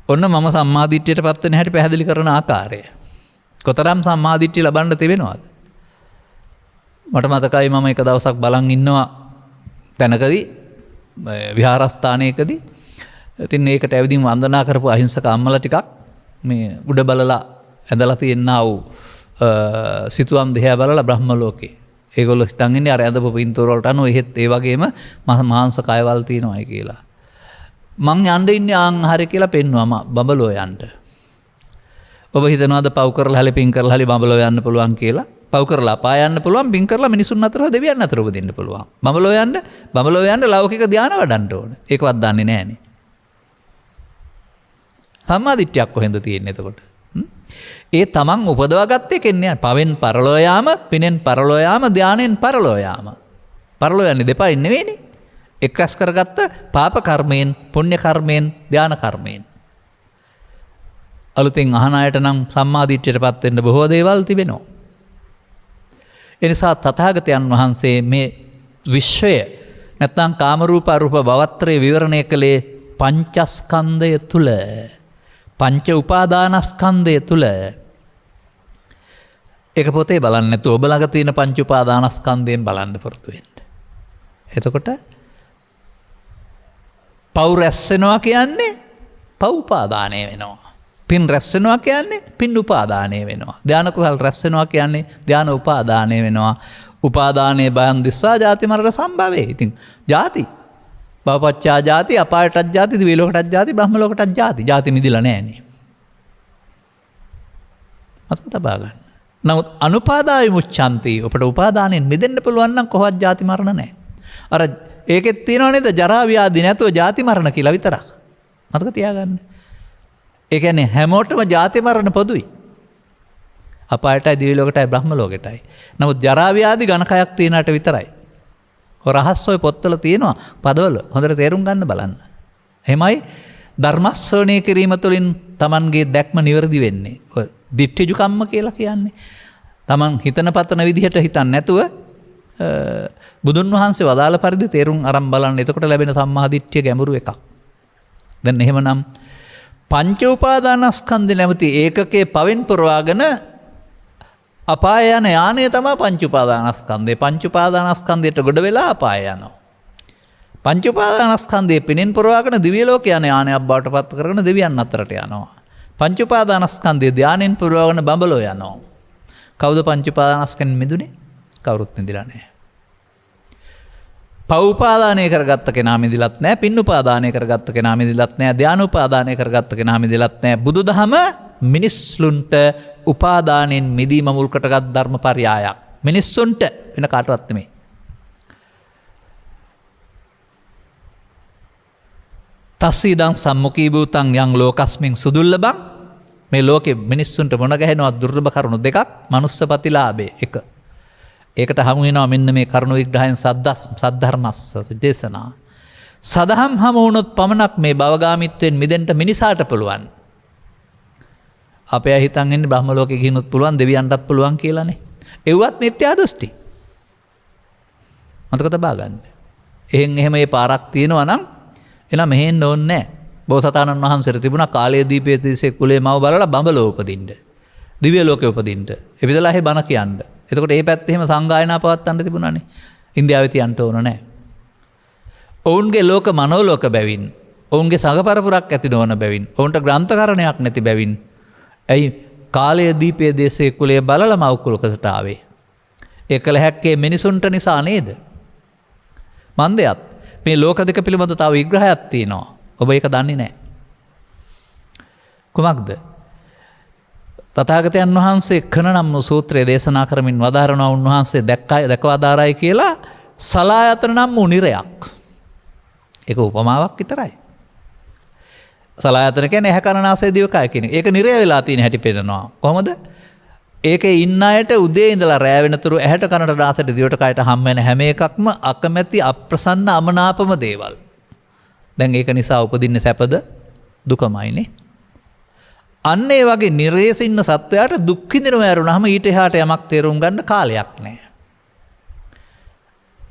ඔන්න මම සම්මාදිට්ඨියට පත් වෙන හැටි පැහැදිලි කරන ආකාරය. කොතරම් සම්මාදිට්ඨිය ලබන්න තිබෙනවද? මට මතකයි මම එක දවසක් බලන් ඉන්නවා තැනකදී, විහාරස්ථානයකදී. ඉතින් ඒකට ඇවිදින් වන්දනා කරපු අහිංසක අම්මලා ටිකක් මේ උඩ බලලා ඇඳලා තියෙනා වූ සිතුවම් දිහා බලලා බ්‍රහ්ම ලෝකේ. ඒගොල්ලෝ හිතන් ඉන්නේ අර ඇඳපු පින්තූර වලට අනුව එහෙත් ඒ වගේම මාංශ කයවල් තියෙනවායි කියලා. මං යන්න ඉන්නේ ආන් හරිය කියලා පෙන්වුවම බඹලෝ යන්න. ඔබ හිතනවාද පව් කරලා හැලි පින් කරලා හැලි බඹලෝ යන්න පුළුවන් කියලා? පව් කරලා අපාය යන්න පුළුවන්, පින් කරලා මිනිසුන් අතර දෙවියන් අතර උපදින්න පුළුවන්. බඹලෝ යන්න ලෞකික ධානය වඩන්න ඕන. ඒකවත් දන්නේ නැහනේ. සම්මාදිට්ඨියක් කොහෙන්ද තියෙන්නේ එතකොට? ඒ තමන් උපදවාගත්තේ කෙන්නේ පවෙන් පරලෝ යාම, පිනෙන් පරලෝ යාම, ධානයෙන් පරලෝ යාම. පරලෝ යන්නේ දෙපයින් නෙවෙයිනේ. එක් රැස් කරගත්ත පාප කර්මයෙන්, පුණ්‍ය කර්මයෙන්, ධාන කර්මයෙන්. අලුතින් අහන අයට නම් සම්මාදිට්ඨියටපත් වෙන්න බොහෝ දේවල් තිබෙනවා. ඒ නිසා තථාගතයන් වහන්සේ මේ විශ්වය නැත්නම් කාම රූප අරූප භවත්‍රය විවරණය කළේ පංචස්කන්ධය තුල. පංච උපාදානස්කන්ධය තුල. ඒක පොතේ බලන්න නැතුව ඔබ ළඟ තියෙන පංච උපාදානස්කන්ධයෙන් බලන්න පුරුදු වෙන්න. එතකොට පව් රැස් වෙනවා කියන්නේ පව් උපාදානය වෙනවා. පින් රැස් වෙනවා කියන්නේ පින් උපාදානය වෙනවා. ධාන කුසල් රැස් වෙනවා කියන්නේ ධාන උපාදානය වෙනවා. උපාදානයේ බයං දිස්සා ජාති මරණ සම්භවේ. ඉතින් ජාති භවපච්චා ජාති අපායටත් ජාති දිව්‍ය ලෝකටත් ජාති බ්‍රහ්ම ලෝකටත් ජාති. ජාති මිදිලා නැහැනේ. මතක තබා ගන්න. නමුත් අනුපාදාය මුච්ඡන්ති. ඔබට උපාදානයෙන් මිදෙන්න පුළුවන් නම් කොහොමවත් ජාති මරණ නැහැ. අර ඒකෙත් තියෙනව නේද ජරා ව්‍යාධි නැතුව ජාති මරණ කියලා විතරක්. මතක තියාගන්න. ඒ කියන්නේ හැමෝටම ජාති මරණ පොදුයි. අපායටයි දිව්‍ය ලෝකටයි බ්‍රහ්ම ලෝකෙටයි. නමුත් ජරා ව්‍යාධි ඝනකයක් තියනට විතරයි. ඔය රහස් ඔය පොත්වල තියෙනවා පදවල හොඳට තේරුම් ගන්න බලන්න. එහෙමයි ධර්ම ශ්‍රවණය කිරීම තුළින් Tamanගේ දැක්ම නිවැරදි වෙන්නේ. ඔය දිට්ඨිජු කම්ම කියලා කියන්නේ. Taman හිතන පතන විදිහට හිතන්නේ නැතුව බුදුන් වහන්සේ වදාළ පරිදි තේරුම් අරන් බලන්න. එතකොට ලැබෙන සම්මා දිට්ඨිය ගැඹුරු එකක්. දැන් එහෙමනම් පංච උපාදානස්කන්ධ නැමැති ඒකකේ පවෙන් පුරවාගෙන අපාය යන යානය තමයි පංච උපාදානස්කන්ධය. පංච උපාදානස්කන්ධයට ගොඩ වෙලා අපාය යනවා. පංච උපාදානස්කන්ධයේ පිනෙන් පුරවාගෙන දිව්‍ය ලෝක යන යානයක් බවට පත් කරගෙන දෙවියන් අතරට යනවා. පංච උපාදානස්කන්ධයේ ධානයෙන් පුරවාගෙන බඹලෝ යනවා. කවුද පංච උපාදානස්කන්ධෙන් මිදුනේ? කවුරුත් මිදිලා නැහැ. පව් උපාදානය කරගත්ත කෙනා මිදිලත් නැහැ. පින් උපාදානය කරගත්ත කෙනා මිදිලත් නැහැ. ධාන උපාදානය කරගත්ත කෙනා මිදිලත් නැහැ. බුදුදහම මිනිස්සුන්ට උපාදානෙන් මිදීම මුල් කොටගත් ධර්මපරයායක්. මිනිස්සුන්ට වෙන කාටවත් නෙමෙයි. තස්සීදං සම්මුඛී භූතං යං ලෝකස්මින් සුදුල්ලබං. මේ ලෝකෙ මිනිස්සුන්ට මොන ගැහෙනවා දුර්ලභ කරුණු දෙකක්. මනුස්ස ප්‍රතිලාභේ එක. ඒකට හමු වෙනවා මෙන්න මේ කරුණු විග්‍රහයෙන් සද්ධර්මස්ස දේශනා. සදහම් හමු වුණොත් පමණක් මේ භවගාමීත්වයෙන් මිදෙන්න මිනිසාට පුළුවන්. අපේ හිතන් ඉන්නේ බ්‍රහ්ම ලෝකෙ ගිහිනුත් පුළුවන් දෙවියන්ටත් පුළුවන් කියලානේ. ඒවත් මිත්‍යා දෘෂ්ටි. මතක තබා ගන්න. එහෙම මේ පාරක් තියෙනවා නම් එලා මෙහෙන්න ඕනේ නැහැ. බෝසතාණන් වහන්සේට තිබුණා කාලයේ දීපේ තිස්සේ කුලේ මව බලලා බඹලෝ උපදින්න. දිව්‍ය ලෝකෙ උපදින්න. එවිදලා එහෙ බණ කියන්න. එතකොට ඒ පැත්තේ එහෙම සංගායනා පවත්වන්න තිබුණානේ. ඉන්දියාවේ තියන්න ඕන නැහැ. ඔවුන්ගේ ලෝක මනෝලෝක බැවින්, ඔවුන්ගේ සංගපරපුරක් ඇති නොවන බැවින්, ඔවුන්ට ග්‍රන්ථකරණයක් නැති බැවින් ඇයි කාලයේ දීපයේ දේශේ කුලයේ බලලා මව් කුලකට ආවේ? ඒ කල හැක්කේ මිනිසුන්ට නිසා නේද? මන්දයත් මේ ලෝක දෙක පිළිබඳ තව විග්‍රහයක් තියෙනවා. ඔබ ඒක දන්නේ නැහැ. කුමක්ද? තථාගතයන් වහන්සේ කන නම් සූත්‍රය දේශනා කරමින් වදාරනවා උන්වහන්සේ දැකවදාරයි කියලා සලායතන නම් වූ නිරයක්. ඒක උපමාවක් විතරයි. සලායතන කියන්නේ ඇහැ කන නාසය දිවකය කියන එක. ඒක නිරය වෙලා තියෙන හැටි පේනවා. කොහොමද? ඒකේ ඉන්න අයට උදේ ඉඳලා රෑ වෙනතුරු ඇහැට කනට නාසයට දිවට කයට හම් වෙන හැම එකක්ම අකමැති අප්‍රසන්න අමනාපම දේවල්. දැන් ඒක නිසා උපදින්නේ සැපද දුකමයිනේ. අන්න ඒ වගේ නිරේස ඉන්න සත්වයාට දුක් විඳිනව ඇරුණාම ඊට එහාට යමක් තේරුම් ගන්න කාලයක් නැහැ.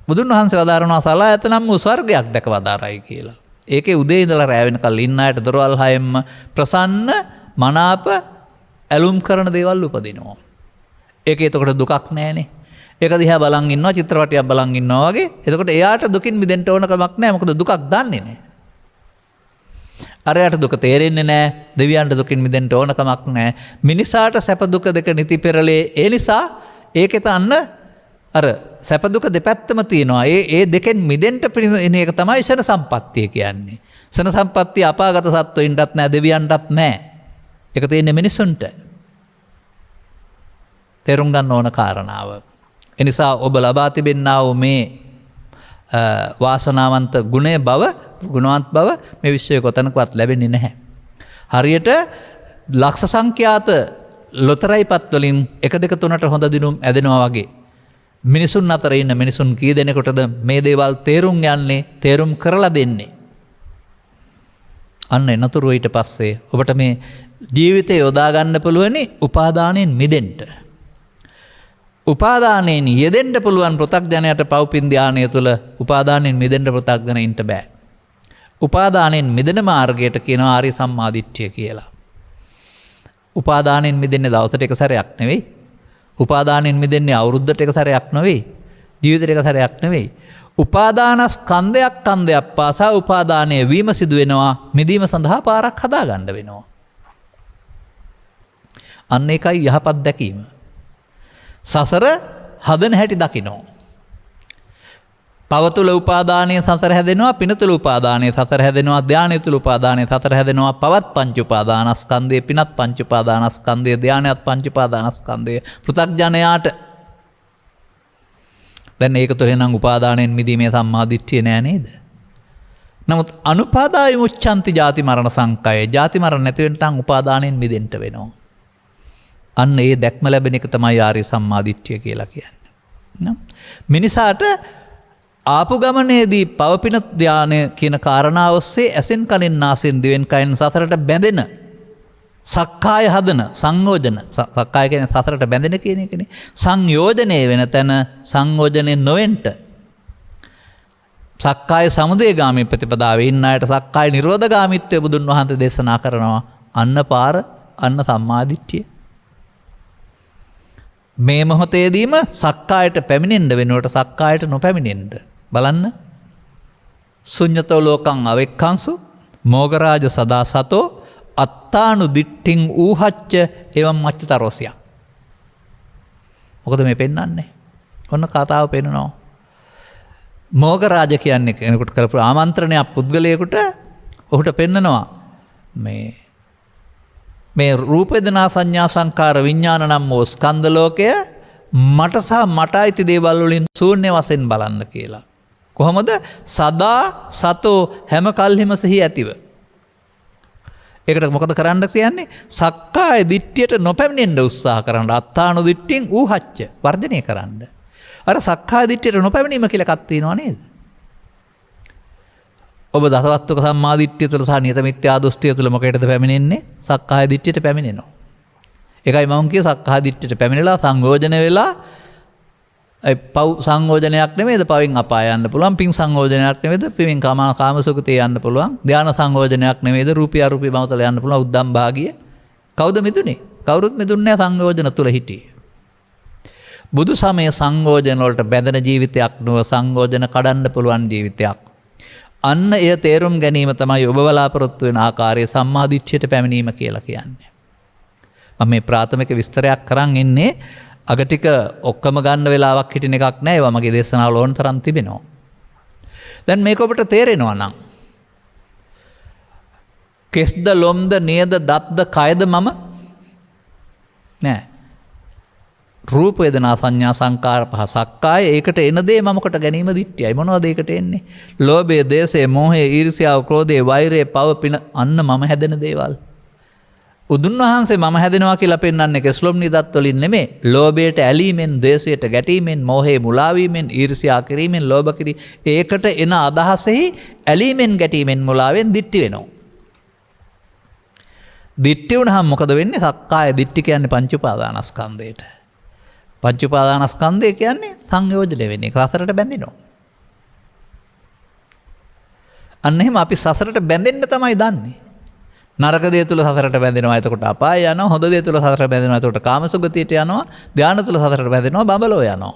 බුදුන් වහන්සේ වදාරනවා සලායතනම් වූ ස්වර්ගයක් දැක වදාරයි කියලා. ඒකේ උදේ ඉඳලා රෑ වෙනකල් ඉන්න අයට දොරවල් හයෙන්ම ප්‍රසන්න මනාප ඇලුම් කරන දේවල් උපදිනවා. ඒක එතකොට දුකක් නැහැනේ. ඒක දිහා බලන් ඉන්නවා චිත්‍රපටයක් බලන් ඉන්නවා වගේ. එතකොට එයාට දුකින් මිදෙන්න ඕන කමක් නැහැ. මොකද දුකක් දන්නේ නැහැ. අරයට දුක තේරෙන්නේ නැහැ. දෙවියන්ට දුකින් මිදෙන්න ඕන කමක් නැහැ. මිනිසාට සැප දුක දෙක නිති පෙරලේ. ඒ නිසා ඒකේ තන්න අර සැප දුක දෙපැත්තම තියෙනවා. ඒ දෙකෙන් මිදෙන්න එන එක තමයි ශන සම්පත්තිය කියන්නේ. ශන සම්පත්තිය අපාගත සත්වයින්ටත් නැහැ දෙවියන්ටත් නැහැ. ඒක තියෙන්නේ මිනිසුන්ට. තේරුම් ගන්න ඕන කාරණාව. ඒ නිසා ඔබ ලබා තිබෙන්නා වූ මේ වාසනාවන්ත ගුණය බව ගුණවන්ත බව මේ විශ්වයේ කොතනකවත් ලැබෙන්නේ නැහැ. හරියට ලක්ෂ සංඛ්‍යාත ලොතරැයිපත් වලින් 1 2 3ට හොඳ දිනුම් ඇදෙනවා වගේ මිනිසුන් අතර ඉන්න මිනිසුන් කී දෙනෙකුටද මේ දේවල් තේරුම් යන්නේ තේරුම් කරලා දෙන්නේ. අන්න එනතුරු ඊට පස්සේ ඔබට මේ ජීවිතේ යොදා ගන්න පුළුවනි උපාදානයෙන් මිදෙන්න. උපාදානයෙන් යෙදෙන්න පුළුවන් පෘථග්ජනයට පව්පින් ධානය තුළ උපාදානයෙන් මිදෙන්න පෘථග්ජනයින්ට බෑ. උපාදානයෙන් මිදෙන මාර්ගයට කියනවා ආර්ය සම්මාදිට්ඨිය කියලා. උපාදානයෙන් මිදෙන්නේ දවසට එක සැරයක් නෙවෙයි. උපාදානයෙන් මිදෙන්නේ අවුරුද්දට එක සැරයක් නෙවෙයි. ජීවිතේට එක සැරයක් නෙවෙයි. උපාදානස්කන්ධයක් කන්දයක් පාසා උපාදානය වීම සිදු වෙනවා. මිදීම සඳහා පාරක් හදා ගන්න වෙනවා. අන්න ඒකයි යහපත් දැකීම. සසර හදන හැටි දකිනවා. පව තුළ උපාදානයේ සසර හැදෙනවා, පින තුළ උපාදානයේ සසර හැදෙනවා, ධානය තුළ උපාදානයේ සසර හැදෙනවා. පවත් පංච උපාදානස්කන්ධය, පිනත් පංච උපාදානස්කන්ධය, ධානයත් පංච උපාදානස්කන්ධය. පෘථග්ජනයාට දැන් ඒක තුළ නම් උපාදානයෙන් මිදීමේ සම්මාදිට්ඨිය නෑ නේද? නමුත් අනුපාදාය මුච්ඡanti ජාති මරණ සංකය. ජාති මරණ නැති වෙන්න නම් උපාදානයෙන් මිදෙන්න වෙනවා. අන්න ඒ දැක්ම ලැබෙන එක තමයි ආර්ය සම්මාදිට්ඨිය කියලා කියන්නේ. මිනිසාට ආපු ගමනේදී පවපින ධානය කියන කාරණාව ඔස්සේ ඇසෙන් කනෙන් නාසෙන් දිවෙන් කයෙන් සසරට බැඳෙන සක්කාය හදන සංයෝජන, සක්කාය කියන්නේ සසරට බැඳෙන කියන එකනේ. සංයෝජනේ වෙන තැන සංයෝජනේ නොවෙන්ට සක්කාය සමුදයගාමී ප්‍රතිපදාවේ ඉන්න අයට සක්කාය නිරෝධගාමීත්වය බුදුන් වහන්සේ දේශනා කරනවා. අන්න පාර, අන්න සම්මාදිට්ඨිය. මේ මොහොතේදීම සක්කායට පැමිණෙන්න වෙනුවට සක්කායට නොපැමිණෙන්න. බලන්න. ශුඤ්ඤතෝ ලෝකං අවෙක්ඛංසු මෝගරාජ සදා සතෝ අත්තානු දිට්ඨින් ඌහච්ච එවම් මච්චතරෝසිය. මොකද මේ පෙන්වන්නේ? ඔන්න කතාව පෙන්නනවා. මෝගරාජ කියන්නේ කෙනෙකුට කරපු ආමන්ත්‍රණයක් පුද්ගලයෙකුට ඔහුට පෙන්නනවා මේ රූප වේදනා සංඥා සංකාර විඥාන නම් වූ ස්කන්ධ ලෝකය මට සහ මට අයිති දේවල් වලින් ශූන්‍ය වශයෙන් බලන්න කියලා. කොහොමද? සදා සතෝ හැම කල්හිම සිහි ඇතිව. ඒකට මොකද කරන්න කියන්නේ? සක්කාය දිට්ඨියට නොපැමිණෙන්න උත්සාහ කරන්න. අත්තානු දිට්ඨින් ඌහච්ච වර්ධනය කරන්න. අර සක්කාය දිට්ඨියට නොපැමිණීම කියලා එකක් තියෙනවා නේද? ඔබ දසවස්තුක සම්මාදිට්ඨිය තුළ සහ නියත මිත්‍යා දෘෂ්ටිය තුළ මොකේද පැමිණෙන්නේ? සක්කාය දිට්ඨියට පැමිණෙනවා. ඒකයි මම කිය සක්කාය දිට්ඨියට පැමිණලා සංයෝජන වෙලා පව් සංයෝජනයක් නෙමෙයිද පවෙන් අපාය යන්න පුළුවන්. පින් සංයෝජනයක් නෙමෙයිද පින් කාමසුඛතේ යන්න පුළුවන්. ධාන සංයෝජනයක් නෙමෙයිද රූපී අරූපී භවතල යන්න පුළුවන්. උද්දම් භාගිය. කවුද මිදුනේ? කවුරුත් මිදුන්නේ නැහැ සංයෝජන තුළ හිටියේ. බුදු සමය සංයෝජන වලට බැඳෙන ජීවිතයක් නොව සංයෝජන කඩන්න පුළුවන් ජීවිතයක්. අන්න එය තේරුම් ගැනීම තමයි ඔබ බලාපොරොත්තු වෙන ආකාරයේ සම්මාදිට්ඨියට පැමිණීම කියලා කියන්නේ. මම මේ ප්‍රාථමික විස්තරයක් කරන් ඉන්නේ අග ටික ඔක්කොම ගන්න වෙලාවක් හිටින එකක් නෑ. ඒවා මගේ දේශනාවල ඕන තරම් තිබෙනවා. දැන් මේක ඔබට තේරෙනවා නම් කෙස්ද ලොම්ද නේද දත්ද කයද මම නෑ. රූප වේදනා සංඥා සංකාර පහ සක්කාය ඒකට එන දේ මමකට ගැනීම දිට්ඨියයි. මොනවද ඒකට එන්නේ? ලෝභය, දේශය, මෝහය, ඊර්ෂ්‍යාව, ක්‍රෝධය, වෛරය, පව පින අන්න මම හැදෙන දේවල්. උදුන් වහන්සේ මම හැදෙනවා කියලා පෙන්වන්නේ කෙස්ලොම් නිදත් වලින් නෙමෙයි. ලෝභයට ඇලීමෙන්, දේශයට ගැටීමෙන්, මෝහයේ මුලාවීමෙන්, ඊර්ෂ්‍යා කිරීමෙන්, ලෝභ කිරී ඒකට එන අදහසෙහි ඇලීමෙන්, ගැටීමෙන්, මුලාවෙන් දිට්ඨි වෙනවා. දිට්ඨි වුණාම මොකද වෙන්නේ? සක්කාය දිට්ඨි කියන්නේ පංච උපාදානස්කන්ධයට. පංච උපාදානස්කන්ධය කියන්නේ සංයෝජන වෙන්නේ. සසරට බැඳෙනවා. අන්න එහෙම අපි සසරට බැඳෙන්න තමයි දන්නේ. නරක දේ තුල සසරට බැඳෙනවා. එතකොට අපාය යනවා. හොඳ දේ තුල සසරට බැඳෙනවා. එතකොට කාමසුගතියට යනවා. ධානය තුල සසරට බැඳෙනවා. බඹලෝ යනවා.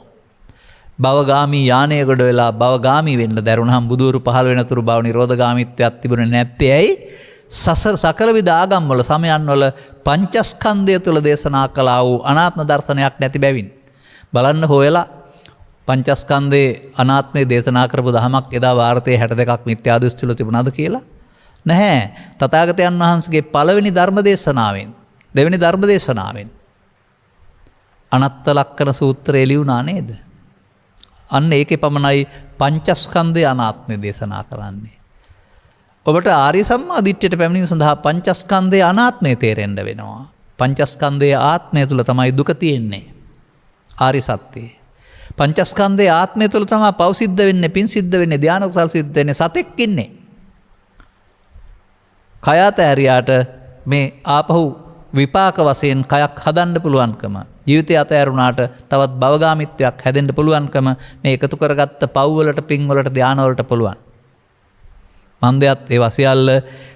භවගාමී යානයේ ගොඩ වෙලා භවගාමී වෙන්න දරුණහම් බුදුරු පහළ වෙන තුරු භව නිරෝධගාමීත්වයක් තිබුණේ නැත්තේ ඇයි? සසර සකල විද ආගම් වල සමයන් වල පංචස්කන්ධය තුල දේශනා කළා වූ අනාත්ම දර්ශනයක් නැති බැවින් බලන්න හොයලා පංචස්කන්ධේ අනාත්මේ දේශනා කරපු දහමක් එදා වාර්තයේ 62ක් මිත්‍යා දෘෂ්ටිවල තිබුණාද කියලා? නැහැ. තථාගතයන් වහන්සේගේ පළවෙනි ධර්ම දේශනාවෙන් දෙවෙනි ධර්ම දේශනාවෙන් අනත්ත ලක්කන සූත්‍රය ලියුණා නේද? අන්න ඒකේ පමණයි පංචස්කන්ධේ අනාත්මේ දේශනා කරන්නේ. ඔබට ආර්ය සම්මා දිට්ඨියට පැමිණීම සඳහා පංචස්කන්ධයේ අනාත්මය තේරෙන්න වෙනවා. පංචස්කන්ධයේ ආත්මය තුල තමයි දුක තියෙන්නේ. ආර්ය සත්‍යය. පංචස්කන්ධයේ ආත්මය තුල තමයි පව් සිද්ධ වෙන්නේ, පින් සිද්ධ වෙන්නේ, ධාන කුසල් සිද්ධ වෙන්නේ, සතෙක් ඉන්නේ. කයත ඇරියාට මේ ආපහු විපාක වශයෙන් කයක් හදන්න පුළුවන්කම, ජීවිතය අතහැරුණාට තවත් භවගාමිත්වයක් හැදෙන්න පුළුවන්කම මේ එකතු කරගත්ත පව්වලට, පින්වලට, ධානවලට පුළුවන්. මන්දයත් ඒ වසියල්ල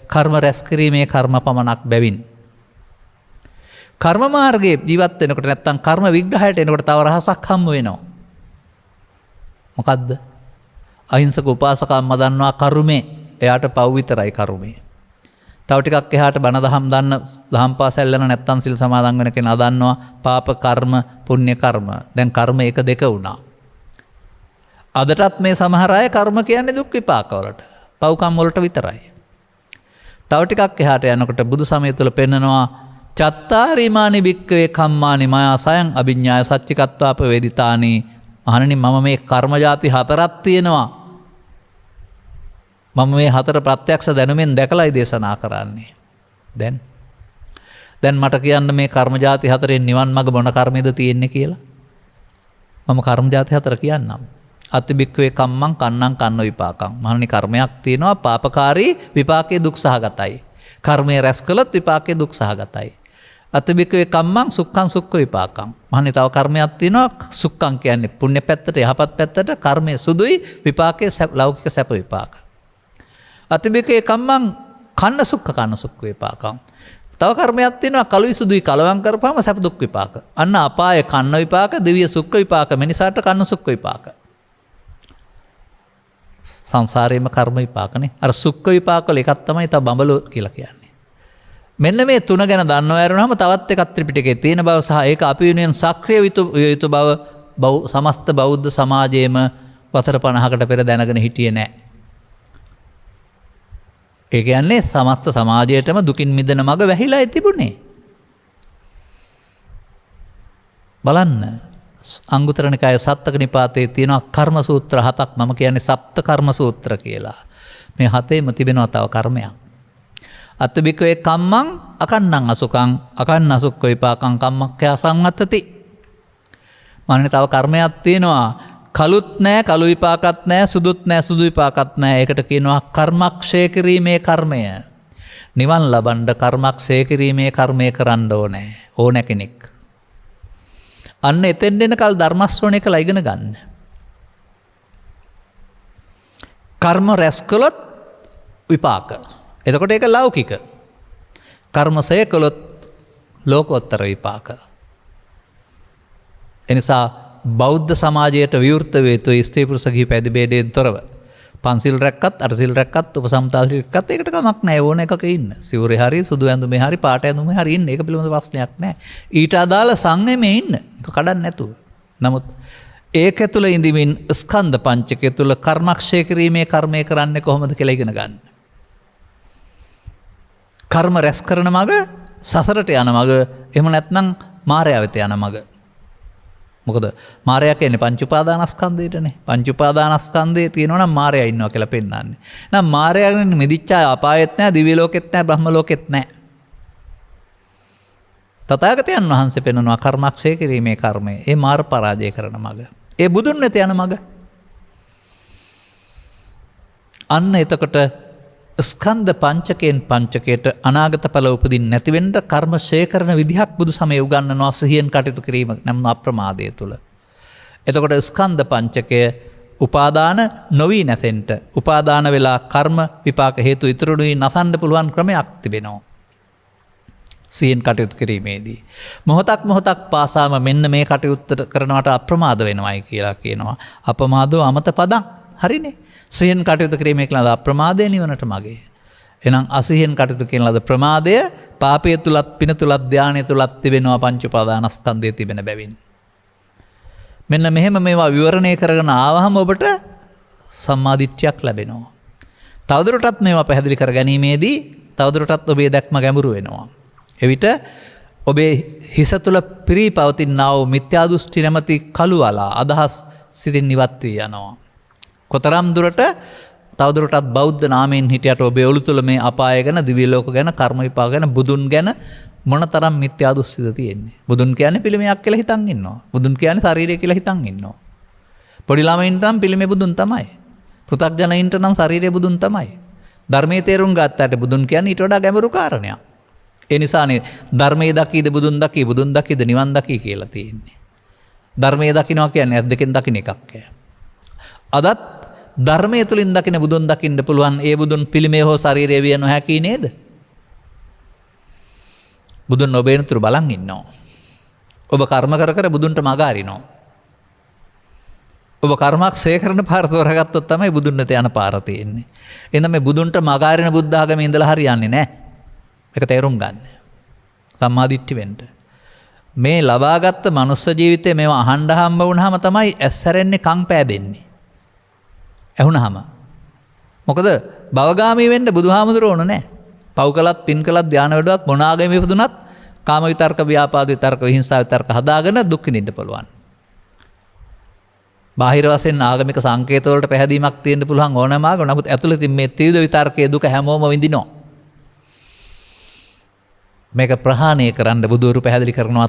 කර්ම රැස් කිරීමේ කර්ම පමණක් බැවින්. කර්ම මාර්ගයේ ජීවත් වෙනකොට නැත්තම් කර්ම විග්‍රහයට එනකොට තව රහසක් හම්බ වෙනවා. මොකද්ද? අහිංසක උපාසකම්ම දන්නවා කර්මේ. එයාට පව් විතරයි කර්මේ. තව ටිකක් එහාට බණ දහම් දන්න, දහම් පාසල් යන නැත්තම් සිල් සමාදන් වෙන කෙනා දන්නවා පාප කර්ම, පුණ්‍ය කර්ම. දැන් කර්ම 1 2 වුණා. අදටත් මේ සමහර අය කර්ම කියන්නේ දුක් විපාක වලට, පව්කම් වලට විතරයි. තව ටිකක් එහාට යනකොට බුදු සමය තුළ පෙන්නනවා චත්තාරිමානි භික්කවේ කම්මානි මයා සයං අභිඤ්ඤාය සච්චිකත්වාප වේදිතානි. මහණෙනි මම මේ කර්ම જાති 4ක් තියෙනවා. මම මේ 4 ප්‍රත්‍යක්ෂ දැනුමෙන් දැකලායි දේශනා කරන්නේ. දැන් මට කියන්න මේ කර්ම જાති 4න් නිවන් මඟ මොන කර්මයේද තියෙන්නේ කියලා. මම කර්ම જાති 4 කියන්නම්. අත්ති භික්කවේ කම්මං කන්නං කන්න විපාකං. මහණෙනි කර්මයක් තියෙනවා, පාපකාරී, විපාකයේ දුක් සහගතයි. කර්මය රැස් කළොත් විපාකයේ දුක් සහගතයි. අතිබිකවේ කම්මං සුක්ඛං සුක්ඛ විපාකං. මහණනි තව කර්මයක් තියෙනවා, සුක්ඛං කියන්නේ පුණ්‍ය පැත්තට, යහපත් පැත්තට, කර්මයේ සුදුයි, විපාකයේ ලෞකික සැප විපාක. අතිබිකවේ කම්මං කන්න සුක්ඛ විපාකං. තව කර්මයක් තියෙනවා කලුයි සුදුයි කලවම් කරපුවාම සැප දුක් විපාක. අන්න අපාය කන්න විපාක, දිව්‍ය සුක්ඛ විපාක, මිනිසාට කන්න සුක්ඛ විපාක. සංසාරේම කර්ම විපාකනේ. අර සුක්ඛ විපාක වල එකක් තමයි තව බඹලෝ කියලා කියන්නේ. මෙන්න මේ තුන ගැන දන්නව ඇරුණාම තවත් එකක් ත්‍රිපිටකයේ තියෙන බව සහ ඒක අපි වෙනුවෙන් සක්‍රිය යුතු බව සමස්ත බෞද්ධ සමාජයේම වසර 50කට පෙර දැනගෙන හිටියේ නැහැ. ඒ කියන්නේ සමස්ත සමාජයටම දුකින් මිදෙන මඟ වැහිලා තිබුණේ. බලන්න අංගුත්තර නිකායේ සත්තක නිපාතයේ තියෙනවා කර්ම සූත්‍ර 7ක්. මම කියන්නේ සප්ත කර්ම සූත්‍ර කියලා. මේ 7ෙම තිබෙනවා තව කර්මයක්. අත්බිකවේ කම්මං අකන්නං අසුකං අකන්න අසුක්ඛ විපාකං කම්මක්ඛය සංවත්තති. මන්නේ තව කර්මයක් තියෙනවා. කලුත් නැහැ, කලු විපාකත් නැහැ, සුදුත් නැහැ, සුදු විපාකත් නැහැ. ඒකට කියනවා කර්මක්ෂය කිරීමේ කර්මය. නිවන් ලබන්න කර්මක්ෂය කිරීමේ කර්මය කරන්න ඕන කෙනෙක්. අන්න එතෙන් දෙනකල් ධර්ම ශ්‍රවණය කළා ඉගෙන ගන්න. කර්ම රැස් කළොත් විපාක. එතකොට ඒක ලෞකික. කර්මසය කළොත් ලෝකෝත්තර විපාක. එනිසා බෞද්ධ සමාජයට විවෘත වේ යුතුයි ස්ත්‍රී පුරුෂ ගිහි පැවිදි ભેදයෙන් තොරව. පන්සිල් රැක්කත්, අටසිල් රැක්කත්, උපසම්පදා සිල් රැක්කත් ඒකට කමක් නැහැ. ඕන එකක ඉන්න. සිවුරේ හරි, සුදු ඇඳුමේ හරි, පාට ඇඳුමේ හරි ඉන්න. ඒක පිළිබඳ ප්‍රශ්නයක් නැහැ. ඊට අදාළ සංයමයේ ඉන්න. ඒක කඩන්න නැතුව. නමුත් ඒක තුළ ඉඳිමින් ස්කන්ධ පංචකය තුළ කර්මක්ෂය කිරීමේ කර්මය කරන්නේ කොහොමද කියලා ඉගෙන ගන්න. කර්ම රැස් කරන මග සසරට යන මග, එහෙම නැත්නම් මායාව වෙත යන මග. මොකද මායя කියන්නේ පංච උපාදානස්කන්ධයටනේ. පංච උපාදානස්කන්ධයේ තියෙනවා නම් මායя ඉන්නවා කියලා පෙන්නන්නේ. එහෙනම් මායයෙන් මිදිච්ච අපායෙත් නැහැ, දිව්‍ය ලෝකෙත් නැහැ, බ්‍රහ්ම ලෝකෙත් නැහැ. තථාගතයන් වහන්සේ පෙන්වනවා කර්මක්ෂය කිරීමේ කර්මය. ඒ මාර පරාජය කරන මග. ඒ බුදුන් වෙත යන මග. අන්න එතකොට ස්කන්ධ පංචකයෙන් පංචකයට අනාගත ඵල උපදින්න නැති වෙන්න කර්ම ශේ කරන විදිහක් බුදු සමය උගන්වනවා සිහියෙන් කටයුතු කිරීම නම් අප්‍රමාදය තුල. එතකොට ස්කන්ධ පංචකය උපාදාන නොවි නැසෙන්න, උපාදාන වෙලා කර්ම විපාක හේතු ඉතුරු නොවි නැසන්න පුළුවන් ක්‍රමයක් තිබෙනවා. සිහියෙන් කටයුතු කිරීමේදී මොහොතක් පාසාම මෙන්න මේ කටයුත්ත කරනවට අප්‍රමාද වෙනවයි කියලා කියනවා. අපමාදෝ අමත පදං. හරිනේ. සිහියෙන් කටයුතු කිරීමේ කියන අප්‍රමාදය නිවනට මගේ. එහෙනම් අසිහියෙන් කටයුතු කියන ලද ප්‍රමාදය පාපය තුලත්, පින තුලත්, ධානය තුලත් තිබෙනවා පංච උපාදානස්කන්ධයේ තිබෙන බැවින්. මෙන්න මෙහෙම මේවා විවරණය කරගෙන ආවහම ඔබට සම්මාදිට්ඨියක් ලැබෙනවා. තවදුරටත් මේවා පැහැදිලි කර ගැනීමේදී තවදුරටත් ඔබේ දැක්ම ගැඹුරු වෙනවා. එවිට ඔබේ හිස තුළ පිරී පවතිනා වූ මිත්‍යා දෘෂ්ටි නැමැති කළු අලා අදහස් සිතින් ඉවත් වී යනවා. කොතරම් දුරට තවදුරටත් බෞද්ධ නාමයෙන් හිටියට ඔබේ ඔළු තුළ මේ අපාය ගැන, දිව්‍ය ලෝක ගැන, කර්ම විපාක ගැන, බුදුන් ගැන මොනතරම් මිත්‍යා දෘෂ්ටිද තියෙන්නේ. බුදුන් කියන්නේ පිළිමයක් කියලා හිතන් ඉන්නවා. බුදුන් කියන්නේ ශරීරය කියලා හිතන් ඉන්නවා. පොඩි ළමයින්ට නම් පිළිමේ බුදුන් තමයි. පෘථග්ජනයින්ට නම් ශරීරය බුදුන් තමයි. ධර්මයේ තේරුම් ගත්තට බුදුන් කියන්නේ ඊට වඩා ගැඹුරු කාරණයක්. ඒ නිසානේ ධර්මයේ දකීද බුදුන් දකී බුදුන් දකීද නිවන් දකී කියලා තියෙන්නේ. ධර්මයේ දකින්නවා කියන්නේ ඇස් දෙකෙන් දකින්න එකක්. අදත් ධර්මයේ තුලින් දකින්න බුදුන් දකින්න පුළුවන්. ඒ බුදුන් පිළිමේ හෝ ශරීරයේ විය නොහැකි නේද? බුදුන් ඔබේන තුරු බලන් ඉන්නවා. ඔබ කර්ම කර කර බුදුන්ට මග අරිනවා. ඔබ කර්මයක් සේකරන පාර තෝරාගත්තොත් තමයි බුදුන් වෙත යන පාර තියෙන්නේ. එහෙනම් මේ බුදුන්ට මග අරින බුද්ධ ආගමේ ඉඳලා හරියන්නේ නැහැ. මේක තේරුම් ගන්න. සම්මාදිට්ඨි වෙන්න. මේ ලබාගත් මනුස්ස ජීවිතේ මේවා අහන්න හම්බ වුණාම තමයි ඇස් හැරෙන්නේ කන් පෑදෙන්නේ. ඇහුණාම. මොකද භවගාමී වෙන්න බුදුහාමුදුරුවෝ ඕන නැහැ. පව් කළත් පින් කළත් ධානය වඩුවත් මොන ආගමේ ඉපදුනත් කාම විතර්ක ව්‍යාපාද විතර්ක විහිංසා විතර්ක හදාගෙන දුක් විඳින්න පුළුවන්. බාහිර වශයෙන් ආගමික සංකේත වලට පැහැදීමක් තියෙන්න පුළුවන් ඕනෑම ආගම. නමුත් ඇතුළතින් මේ ත්‍රිවිධ විතර්කයේ දුක හැමෝම විඳිනවා. මේක ප්‍රහාණය කරන්න බුදුරු පැහැදිලි කරනවා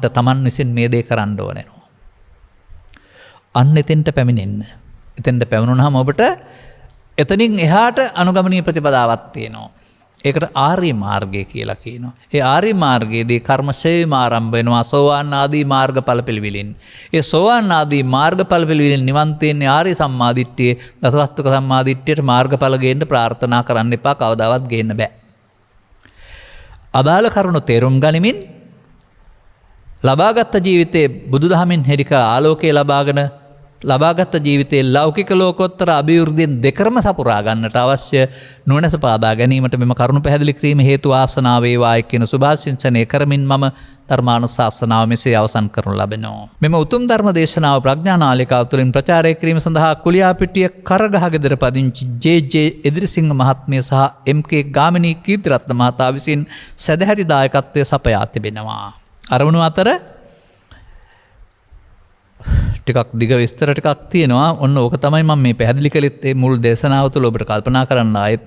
තමන් විසින් මේ දේ කරන්න ඕනේ. අන්න එතෙන්ට පැමිණෙන්න. එතෙන්ට පැමිණුනහම ඔබට එතනින් එහාට අනුගමනීය ප්‍රතිපදාවක් තියෙනවා. ඒකට ආර්ය මාර්ගය කියලා කියනවා. ඒ ආර්ය මාර්ගයේදී කර්මශේම ආරම්භ වෙනවා සෝවාන් ආදී මාර්ගඵල පිළිවිලින්. ඒ සෝවාන් ආදී මාර්ගඵල පිළිවිලින් නිවන් තියෙන්නේ ආර්ය සම්මාදිට්ඨියේ. දසවස්තුක සම්මාදිට්ඨියට මාර්ගඵල ගේන්න ප්‍රාර්ථනා කරන්න එපා. කවදාවත් ගේන්න බෑ. අදාළ කරුණු තේරුම් ගනිමින් ලබාගත් ජීවිතයේ බුදුදහමින් හෙළික ආලෝකය ලබාගෙන ලබාගත් ජීවිතයේ ලෞකික ලෝකෝත්තර අභිවෘද්ධියෙන් දෙකම සපුරා ගන්නට අවශ්‍ය නුවණැස පාදා ගැනීමට මෙම කරුණු පැහැදිලි කිරීම හේතු වාසනාව වේවායි කියන සුභාශිංසනය කරමින් මම ධර්මානුශාසනාව මෙසේ අවසන් කරනු ලබනවා. මෙම උතුම් ධර්ම දේශනාව ප්‍රඥා නාලිකාව තුළින් ප්‍රචාරය කිරීම සඳහා කුලියාපිටිය කරගහගෙදර පදිංචි ජේ.ජේ. එදිරිසිංහ මහත්මිය සහ එම්.කේ. ගාමිණී කීර්තිරත්න මහතා විසින් සදැහැති දායකත්වය සපයා තිබෙනවා. අරමුණු අතර ටිකක් දිග විස්තර ටිකක් තියෙනවා. ඔන්න ඕක තමයි මම මේ පැහැදිලි කළෙත් ඒ මුල් දේශනාව තුළ ඔබට කල්පනා කරන්න ආයෙත්.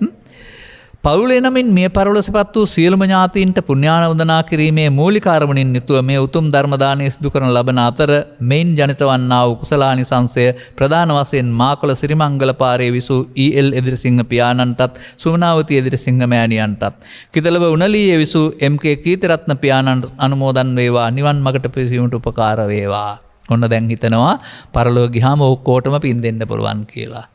පවුලේ නමින් මිය පරලොවටපත් වූ සියලුම ඥාතීන්ට පුණ්‍යානුමෝදනා කිරීමේ මූලික අරමුණින් යුතුව මේ උතුම් ධර්ම දානය සිදු කරන ලබන අතර මෙයින් ජනිත වන්නා වූ කුසලානිසංසය ප්‍රධාන වශයෙන් මාකොළ සිරිමංගල පාරේ විසූ ඊ.එල්. එදිරිසිංහ පියාණන්ටත් සුමනාවති එදිරිසිංහ මෑණියන්ටත් කිතලව උණලීයේ විසූ එම්.කේ. කීර්තිරත්න පියාණන්ට අනුමෝදන් වේවා. නිවන් මඟට පිවිසීමට උපකාර වේවා. ඔන්න දැන් හිතනවා පරලොව ගියාම ඔක්කොටම පින් දෙන්න පුළුවන් කියලා.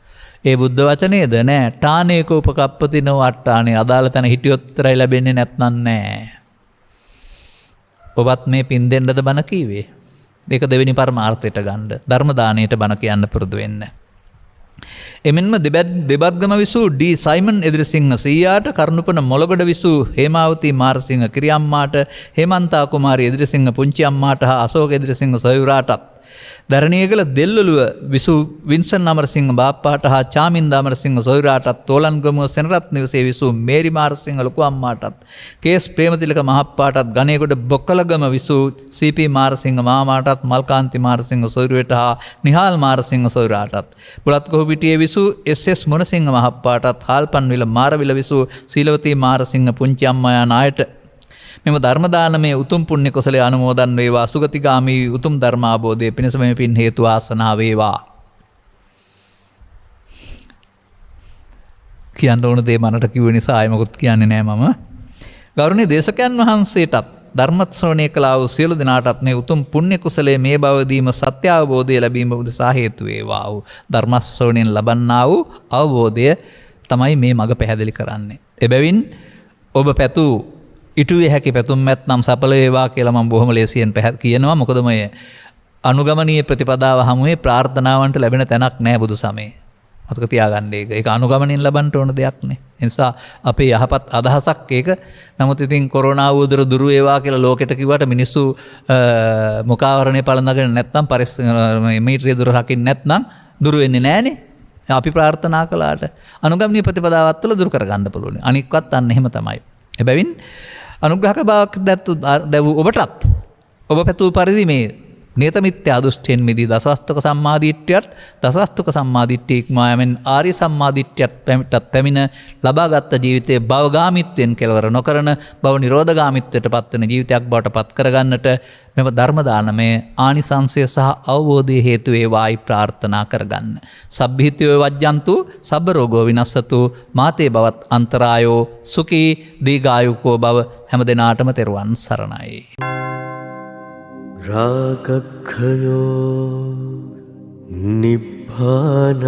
ඒ බුද්ධ වචනේද නෑ. ඨානේක උපකප්පතිනෝ අට්ඨානේ අදාළ තැන හිටියොත් විතරයි ලැබෙන්නේ නැත්නම් නෑ. ඔබත් මේ පින් දෙන්නද බණ කීවේ? ඒක දෙවෙනි පරමාර්ථයට ගන්න. ධර්ම දාණයට බණ කියන්න පුරුදු වෙන්න. එමෙන්ම දෙබත්ගම විසූ ඩී සයිමන් එදිරිසිංහ සීයාට කරුණුපන මොළගොඩ විසූ හේමාවතී මාරසිංහ කිරියම්මාට හේමන්තා කුමාරී එදිරිසිංහ පුංචි අම්මාට හා අශෝක එදිරිසිංහ සොයුරාටත් දරණියගල දෙල්ලොළුව විසූ වින්සන් අමරසිංහ බාප්පාට හා චාමින්ද අමරසිංහ සොයුරාටත් තෝලන්ගමුව සෙනරත් නිවසේ විසූ මේරි මාරසිංහ ලොකු අම්මාටත් කේස් ප්‍රේමතිලක මහප්පාටත් ගණේගොඩ බොක්කලගම විසූ සීපී මාරසිංහ මාමාටත් මල්කාන්ති මාරසිංහ සොයුරට හා නිහාල් මාරසිංහ සොයුරාටත් බුලත්කොහුපිටියේ විසූ එස්.එස්. මුණසිංහ මහප්පාටත් හාල්පන්විල මාරවිල විසූ සීලවතී මාරසිංහ පුංචි අම්මා යන අයට මෙම ධර්ම දානමේ උතුම් පුණ්‍ය කුසලයේ අනුමෝදන් වේවා. සුගතිගාමී උතුම් ධර්ම අවබෝධයේ පිණිස මේ පින් හේතු වාසනා වේවා. කියන්න ඕන දේ මනට කිව්ව නිසා ආයෙ මොකුත් කියන්නේ නෑ මම. ගෞරවනීය දේශකයන් වහන්සේටත් ධර්ම ශ්‍රවණය කළා වූ සියලු දෙනාටත් මේ උතුම් පුණ්‍ය කුසලයේ මේ භවදීම සත්‍ය අවබෝධය ලැබීම උදෙසා හේතු වේවා. ධර්ම ශ්‍රවණයෙන් ලබන්නා වූ අවබෝධය තමයි මේ මඟ පැහැදිලි කරන්නේ. එබැවින් ඔබ පැතු ඉටුවේ හැකි පැතුම් නැත්නම් සඵල වේවා කියලා මම බොහොම ලේසියෙන් කියනවා. මොකද මේ අනුගමනීය ප්‍රතිපදාව හමුවේ ප්‍රාර්ථනාවන්ට ලැබෙන තැනක් නැහැ බුදු සමයේ. මතක තියාගන්න ඒක. ඒක අනුගමනයෙන් ලබන්න ඕන දෙයක් නේ. ඒ නිසා අපේ යහපත් අදහසක් ඒක. නමුත් ඉතින් කොරෝනා වූ දුරු වේවා කියලා ලෝකෙට කිව්වට මිනිස්සු මුඛාවරණය පළඳගෙන නැත්නම් මීටරේ දුර රකින්න නැත්නම් දුරු වෙන්නේ නැහනේ. අපි ප්‍රාර්ථනා කළාට අනුගමනීය ප්‍රතිපදාවත් තුළ දුරු කරගන්න පුළුවන්. අනික්වත් අන්න එහෙම තමයි. එබැවින් අනුග්‍රහක බවක් දැවූ ඔබටත් ඔබ පැතූ පරිදි මේ නියතමිත්‍යා දෘෂ්ටියෙන් මිදී දසස්තක සම්මාදිට්ඨියත් දසස්තක සම්මාදිට්ඨිය ඉක්මවා යමින් ආර්ය සම්මාදිට්ඨියත් පැමිණ ලබාගත් ජීවිතයේ භවගාමීත්වයෙන් කෙලවර නොකරන භව නිරෝධගාමීත්වයට පත්වන ජීවිතයක් බවට පත් කරගන්නට මෙම ධර්ම දානමය ආනිසංසය සහ අවබෝධය හේතු වේවායි ප්‍රාර්ථනා කරගන්න. සබ්බීතියෝ වජ්ජන්තු සබ්බ රෝගෝ විනස්සතු මාතේ බවත් අන්තරායෝ සුඛී දීඝායුකෝ භව හැම දිනාටම තෙරුවන් සරණයි. රාගක්ඛයෝ නිබ්බානං